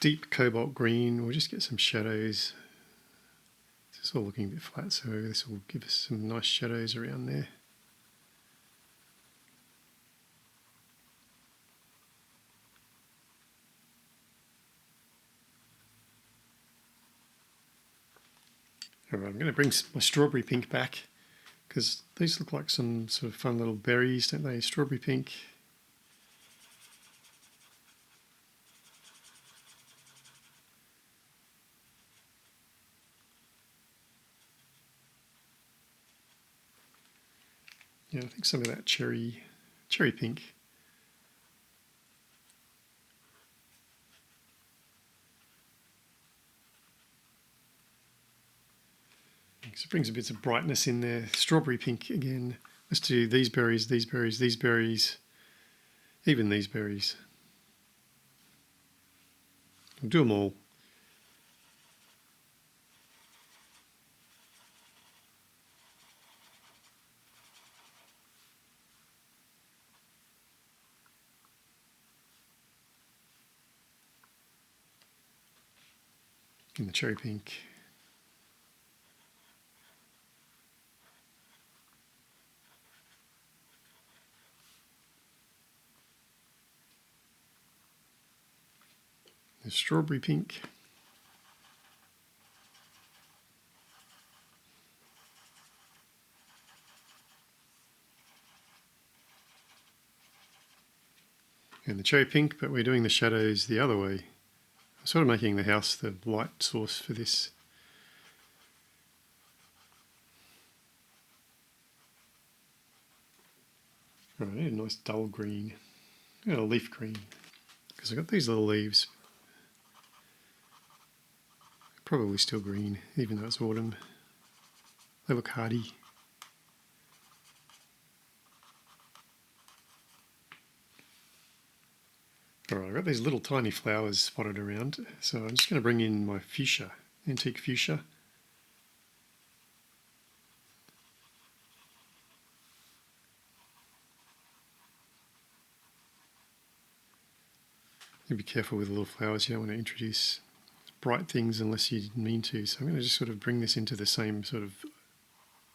Speaker 1: Deep cobalt green, we'll just get some shadows. It's all looking a bit flat, so this will give us some nice shadows around there. Alright, I'm going to bring my strawberry pink back, because these look like some sort of fun little berries, don't they? Strawberry pink. Yeah, I think some of that cherry pink. So it brings a bit of brightness in there. Strawberry pink again. Let's do these berries, these berries, these berries, even these berries. We'll do them all. In the cherry pink. The strawberry pink. And the cherry pink, but we're doing the shadows the other way. I'm sort of making the house the light source for this. Alright, I need a nice dull green. A leaf green. Because I've got these little leaves. Probably still green, even though it's autumn. They look hardy. Alright, I've got these little tiny flowers spotted around, so I'm just going to bring in my fuchsia, antique fuchsia. You be careful with the little flowers, you don't want to introduce bright things unless you didn't mean to. So I'm going to just sort of bring this into the same sort of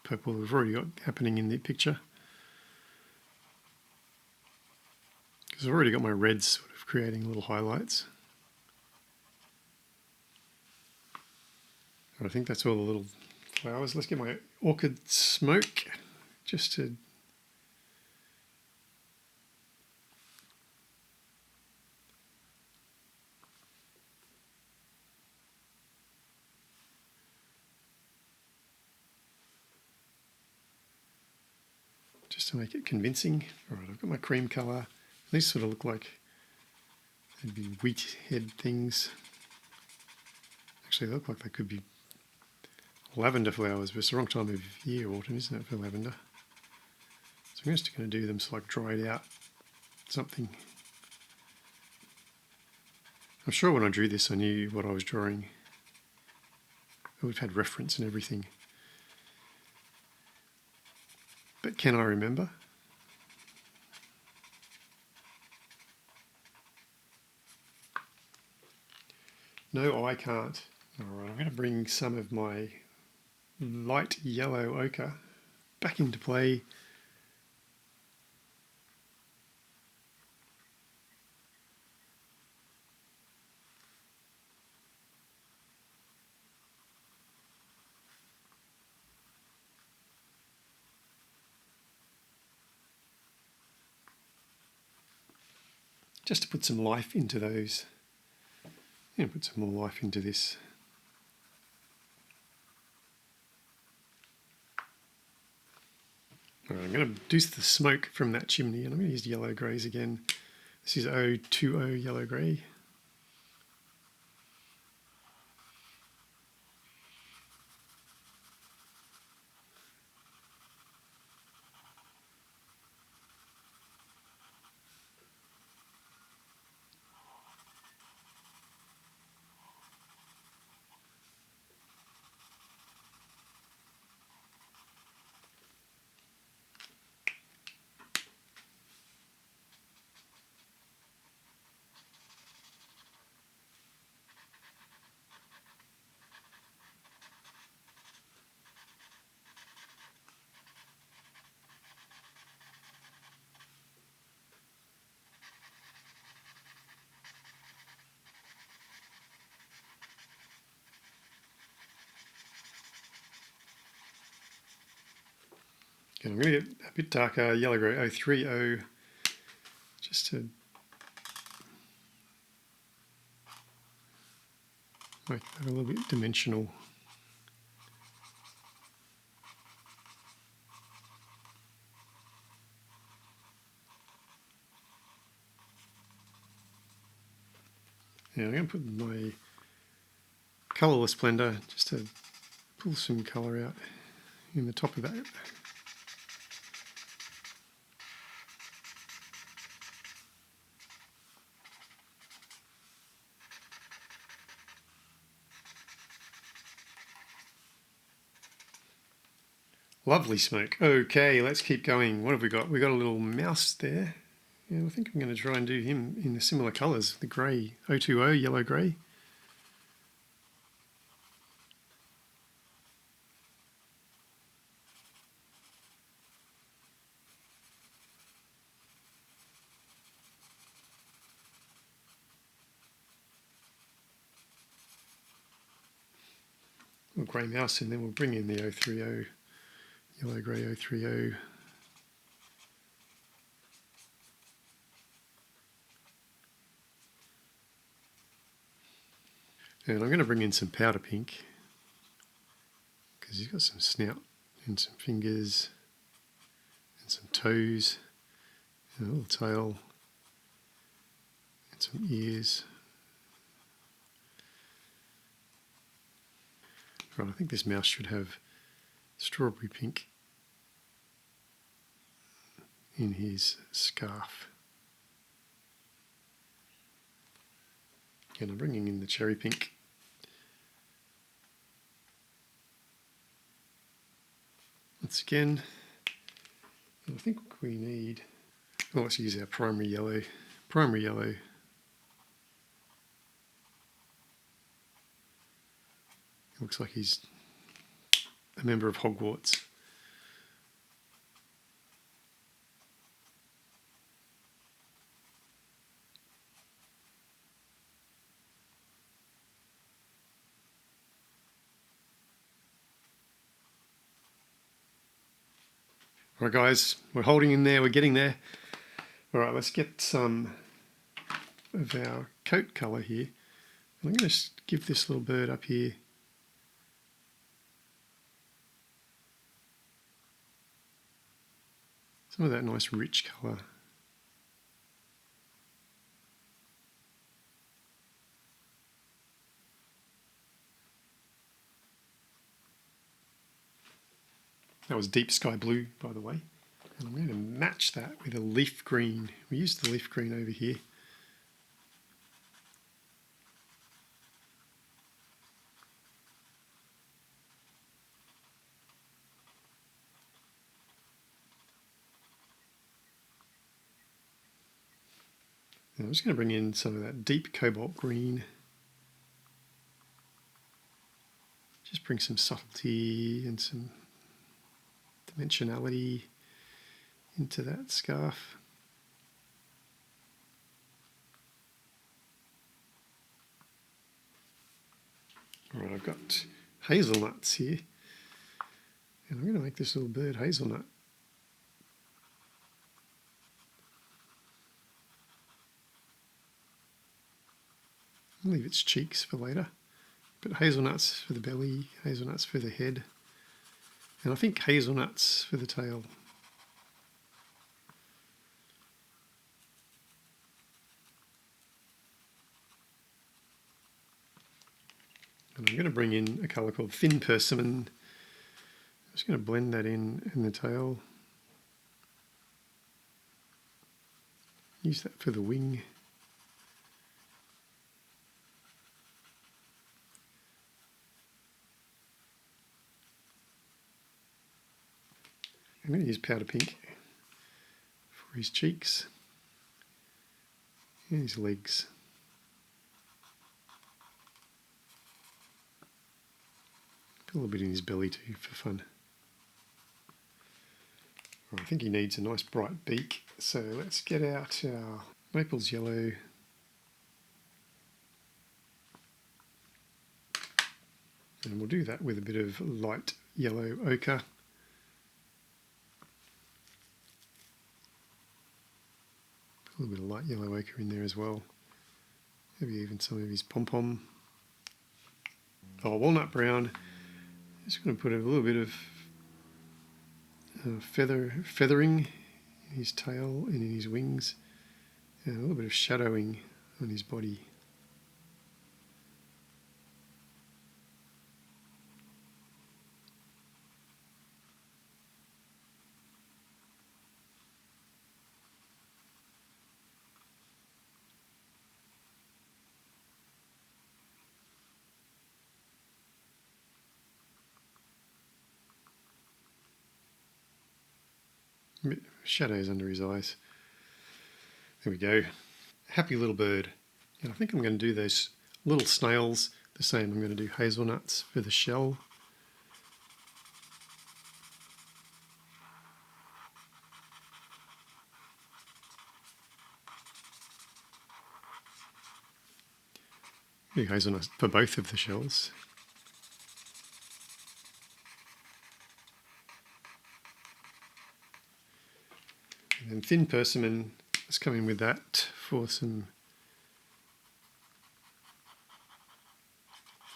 Speaker 1: purple we've already got happening in the picture. Because I've already got my reds sort of creating little highlights. And I think that's all the little flowers. Let's get my orchid smoke just to make it convincing. All right, I've got my cream colour. These sort of look like they'd be wheat head things. Actually, they look like they could be lavender flowers, but it's the wrong time of year, autumn, isn't it, for lavender? So I'm just going to do them so like dried out something. I'm sure when I drew this I knew what I was drawing. I would have had reference and everything. But can I remember? No, I can't. All right, I'm going to bring some of my light yellow ochre back into play. Just to put some life into those. And put some more life into this. All right, I'm going to reduce the smoke from that chimney, and I'm going to use yellow greys again. This is 020 yellow grey. And I'm going to get a bit darker yellow grey 030 just to make that a little bit dimensional. Yeah, I'm going to put my colourless blender just to pull some colour out in the top of that. Lovely smoke. Okay, let's keep going. What have we got? We got a little mouse there. Yeah, I think I'm going to try and do him in the similar colours, the grey, 020, yellow grey. Little grey mouse, and then we'll bring in the 030, yellow grey 030. And I'm going to bring in some powder pink because he's got some snout and some fingers and some toes and a little tail and some ears. Right, I think this mouse should have strawberry pink in his scarf. And I'm bringing in the cherry pink. Once again, I think we need, well, let's use our primary yellow. Primary yellow. Looks like he's a member of Hogwarts. All right, guys, we're holding in there. We're getting there. All right, let's get some of our coat colour here. I'm going to give this little bird up here some of that nice rich colour. That was deep sky blue, by the way. And I'm going to match that with a leaf green. We used the leaf green over here. And I'm just going to bring in some of that deep cobalt green. Just bring some subtlety and some dimensionality into that scarf. All right, I've got hazelnuts here. And I'm going to make this little bird hazelnut. I'll leave its cheeks for later. But hazelnuts for the belly, hazelnuts for the head, and I think hazelnuts for the tail. And I'm going to bring in a colour called Thin Persimmon. I'm just going to blend that in the tail. Use that for the wing. I'm going to use powder pink for his cheeks and his legs. Put a little bit in his belly too for fun. I think he needs a nice bright beak, so let's get out our Naples yellow. And we'll do that with a bit of light yellow ochre. A little bit of light yellow ochre in there as well. Maybe even some of his pom-pom. Oh, walnut brown. Just going to put a little bit of feathering in his tail and in his wings, and a little bit of shadowing on his body. A bit of shadows under his eyes. There we go. Happy little bird. And I think I'm going to do those little snails the same. I'm going to do hazelnuts for the shell. Do hazelnuts for both of the shells. And then thin persimmon, let's come in with that for some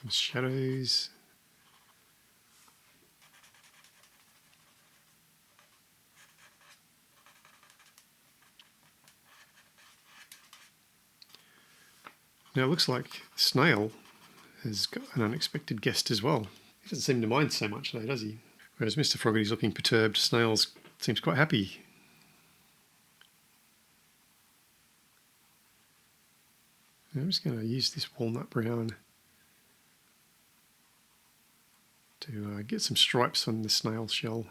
Speaker 1: shadows. Now it looks like Snail has got an unexpected guest as well. He doesn't seem to mind so much though, does he? Whereas Mr Fogherty's looking perturbed, Snail seems quite happy. I'm just going to use this walnut brown to get some stripes on the snail shell.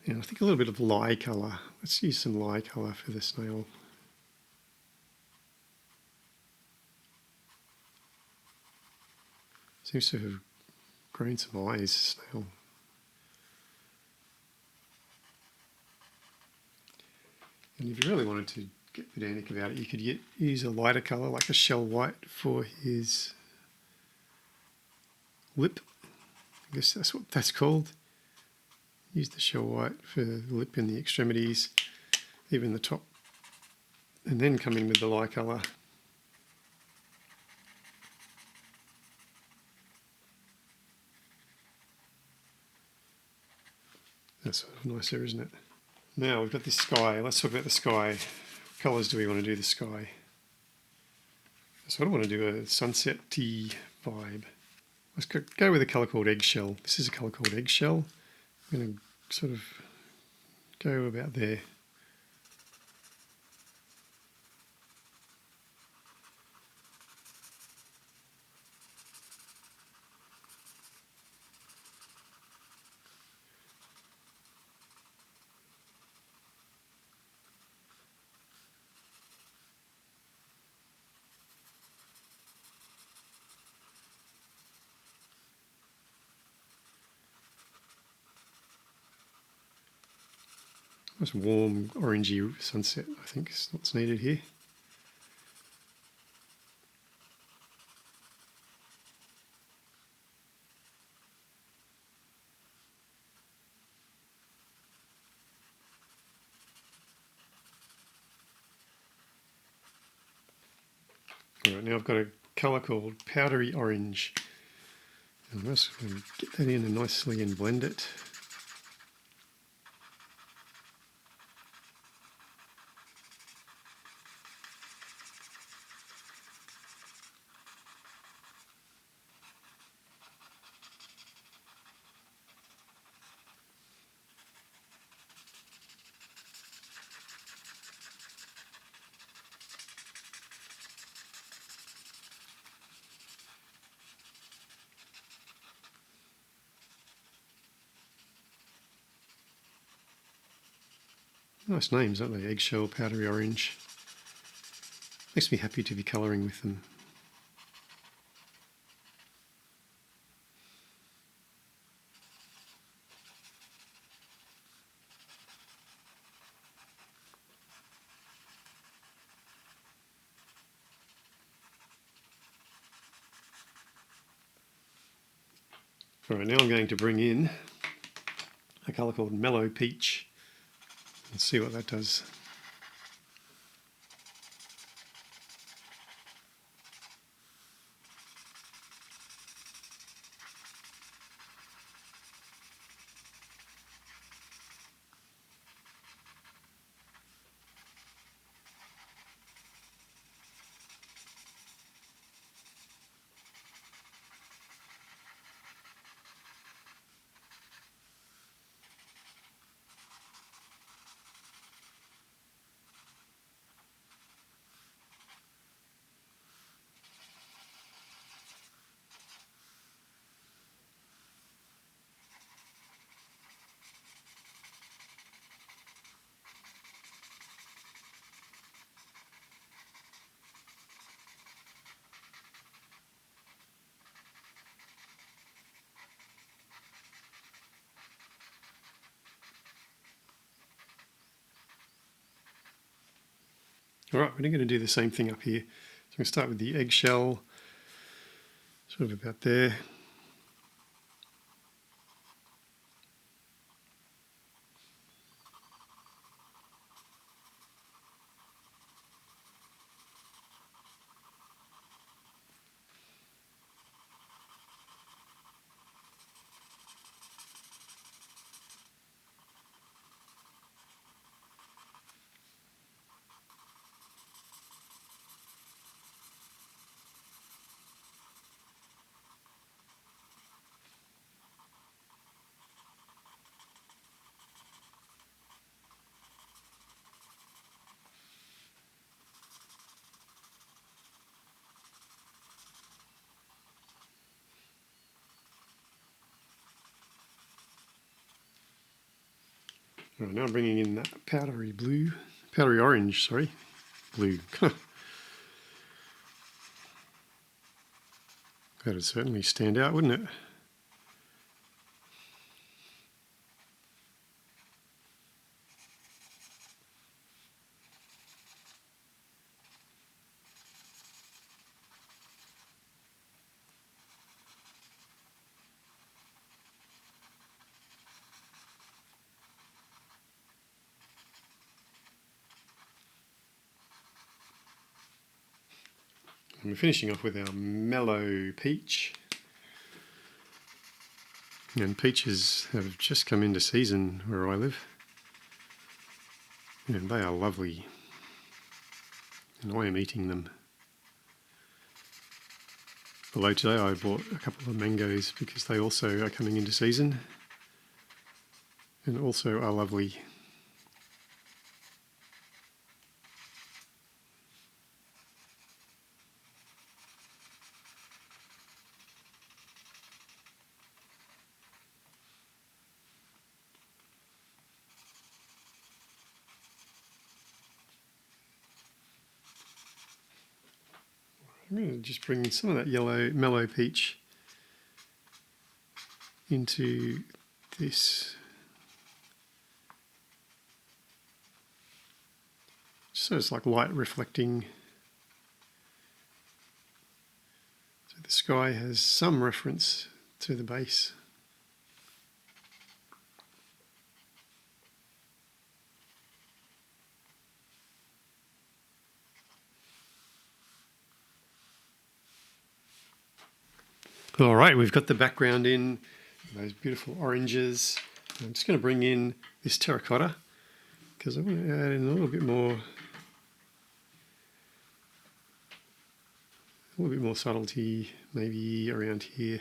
Speaker 1: And I think a little bit of lye colour. Let's use some lye colour for the snail. Seems to have grown some eyes, snail. And if you really wanted to get pedantic about it, you could use a lighter colour, like a shell white, for his lip. I guess that's what that's called. Use the shell white for the lip and the extremities, even the top. And then come in with the lye colour. That's sort of nicer, isn't it? Now we've got this sky. Let's talk about the sky. What colours do we want to do the sky? I sort of want to do a sunset-y vibe. Let's go with a colour called eggshell. This is a colour called eggshell. I'm going to sort of go about there. Nice warm orangey sunset, I think, is what's needed here. Alright, now I've got a colour called powdery orange. And I'm just going to get that in and nicely and blend it. Nice names, aren't they? Eggshell, powdery orange. Makes me happy to be colouring with them. Alright, now I'm going to bring in a colour called mellow peach and see what that does. Alright, we're going to do the same thing up here. So I'm going to start with the eggshell, sort of about there. Right, now I'm bringing in that powdery orange, sorry, blue. That'd certainly stand out, wouldn't it? And we're finishing off with our mellow peach. And peaches have just come into season where I live. And they are lovely. And I am eating them. Although today I bought a couple of mangoes because they also are coming into season. And also are lovely. I'm going to just bring some of that yellow mellow peach into this, so it's like light reflecting. So the sky has some reference to the base. All right, we've got the background in, those beautiful oranges. I'm just going to bring in this terracotta because I want to add in a little bit more subtlety, maybe around here.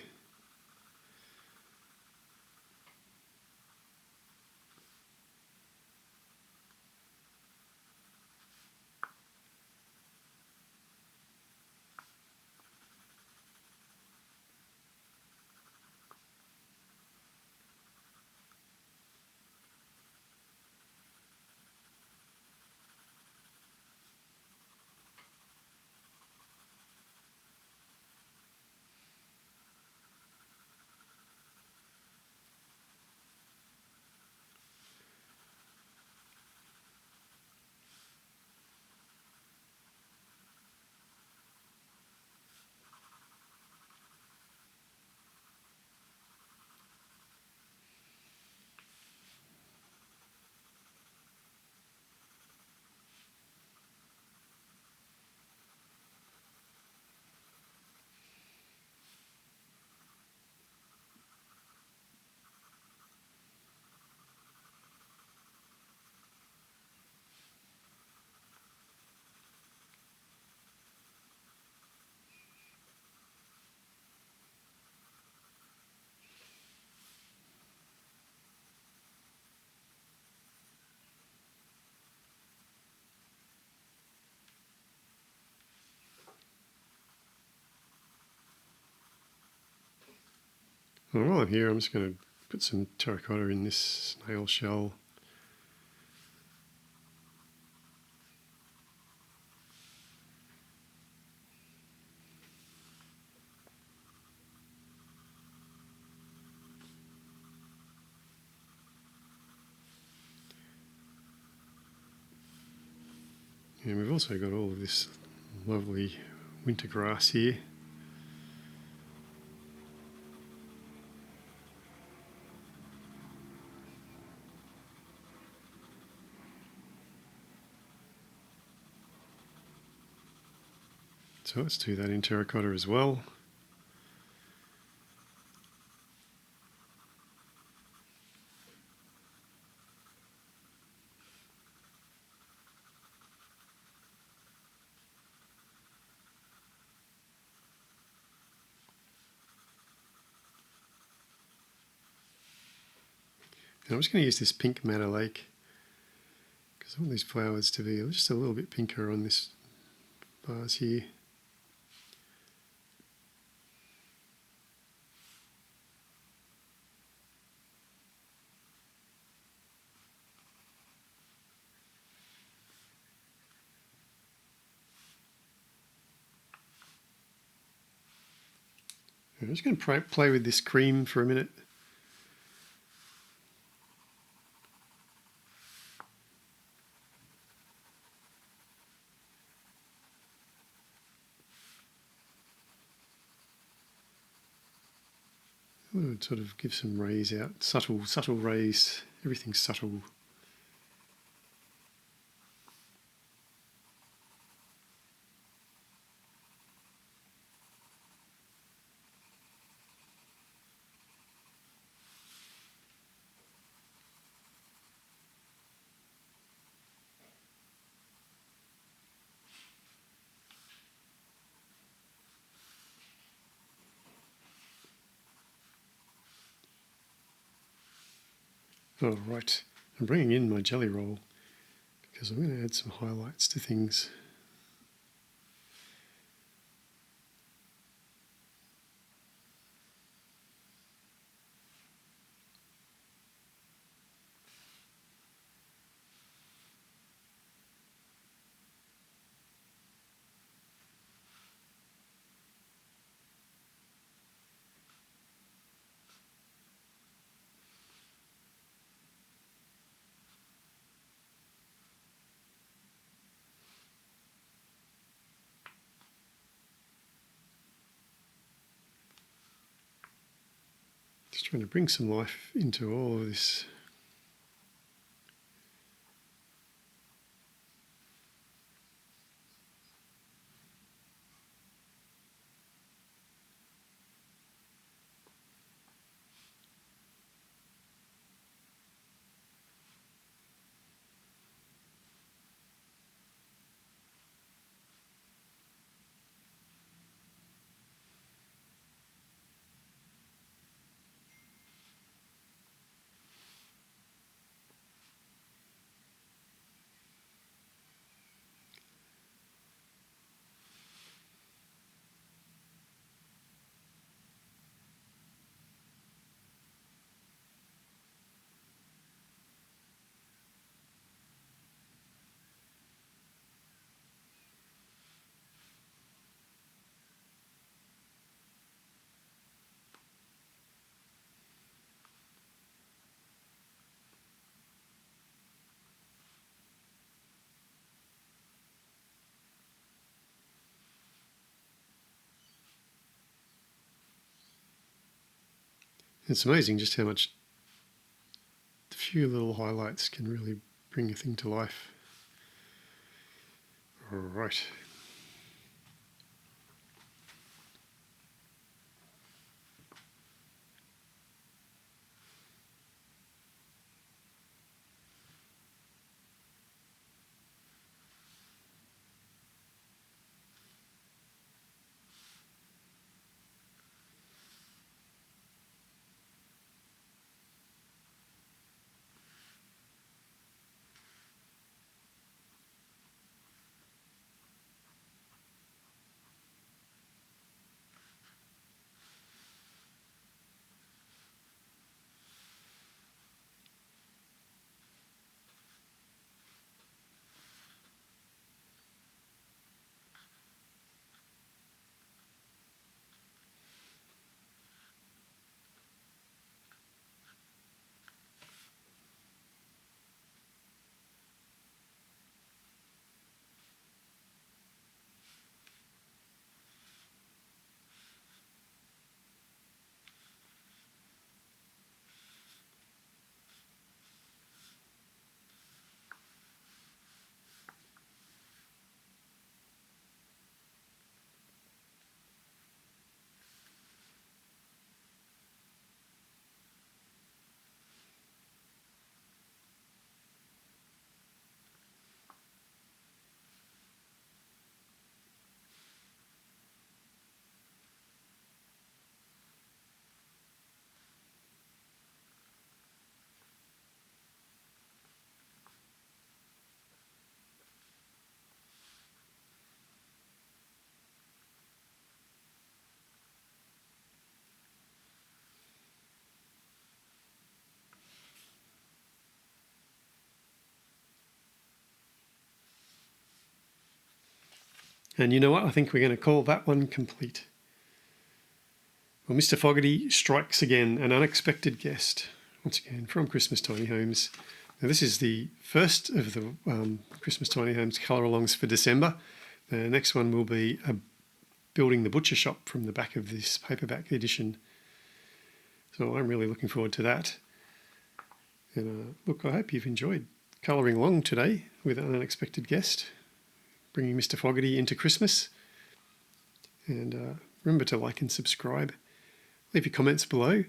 Speaker 1: And while I'm here, I'm just going to put some terracotta in this snail shell. And we've also got all of this lovely winter grass here. So let's do that in terracotta as well. And I'm just going to use this pink madder lake because I want these flowers to be just a little bit pinker on this vase here. I'm just going to play with this cream for a minute. I'll sort of give some rays out, subtle rays, everything's subtle. All right, I'm bringing in my jelly roll because I'm going to add some highlights to things. Just trying to bring some life into all of this. It's amazing just how much a few little highlights can really bring a thing to life. All right. And you know what? I think we're going to call that one complete. Well, Mr Fogherty strikes again, an unexpected guest, once again from Christmas Tiny Homes. Now this is the first of the Christmas Tiny Homes colour-alongs for December. The next one will be building the butcher shop from the back of this paperback edition. So I'm really looking forward to that. And look, I hope you've enjoyed colouring along today with an unexpected guest, bringing Mr Fogherty into Christmas. And remember to like and subscribe. Leave your comments below.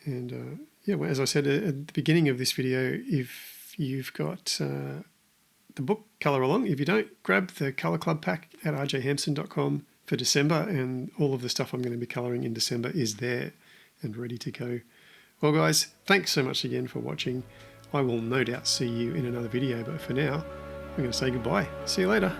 Speaker 1: And yeah, well, as I said at the beginning of this video, if you've got the book Colour Along, if you don't, grab the Colour Club pack at rjhampson.com for December, and all of the stuff I'm going to be colouring in December is there and ready to go. Well guys, thanks so much again for watching. I will no doubt see you in another video, but for now, I'm going to say goodbye. See you later.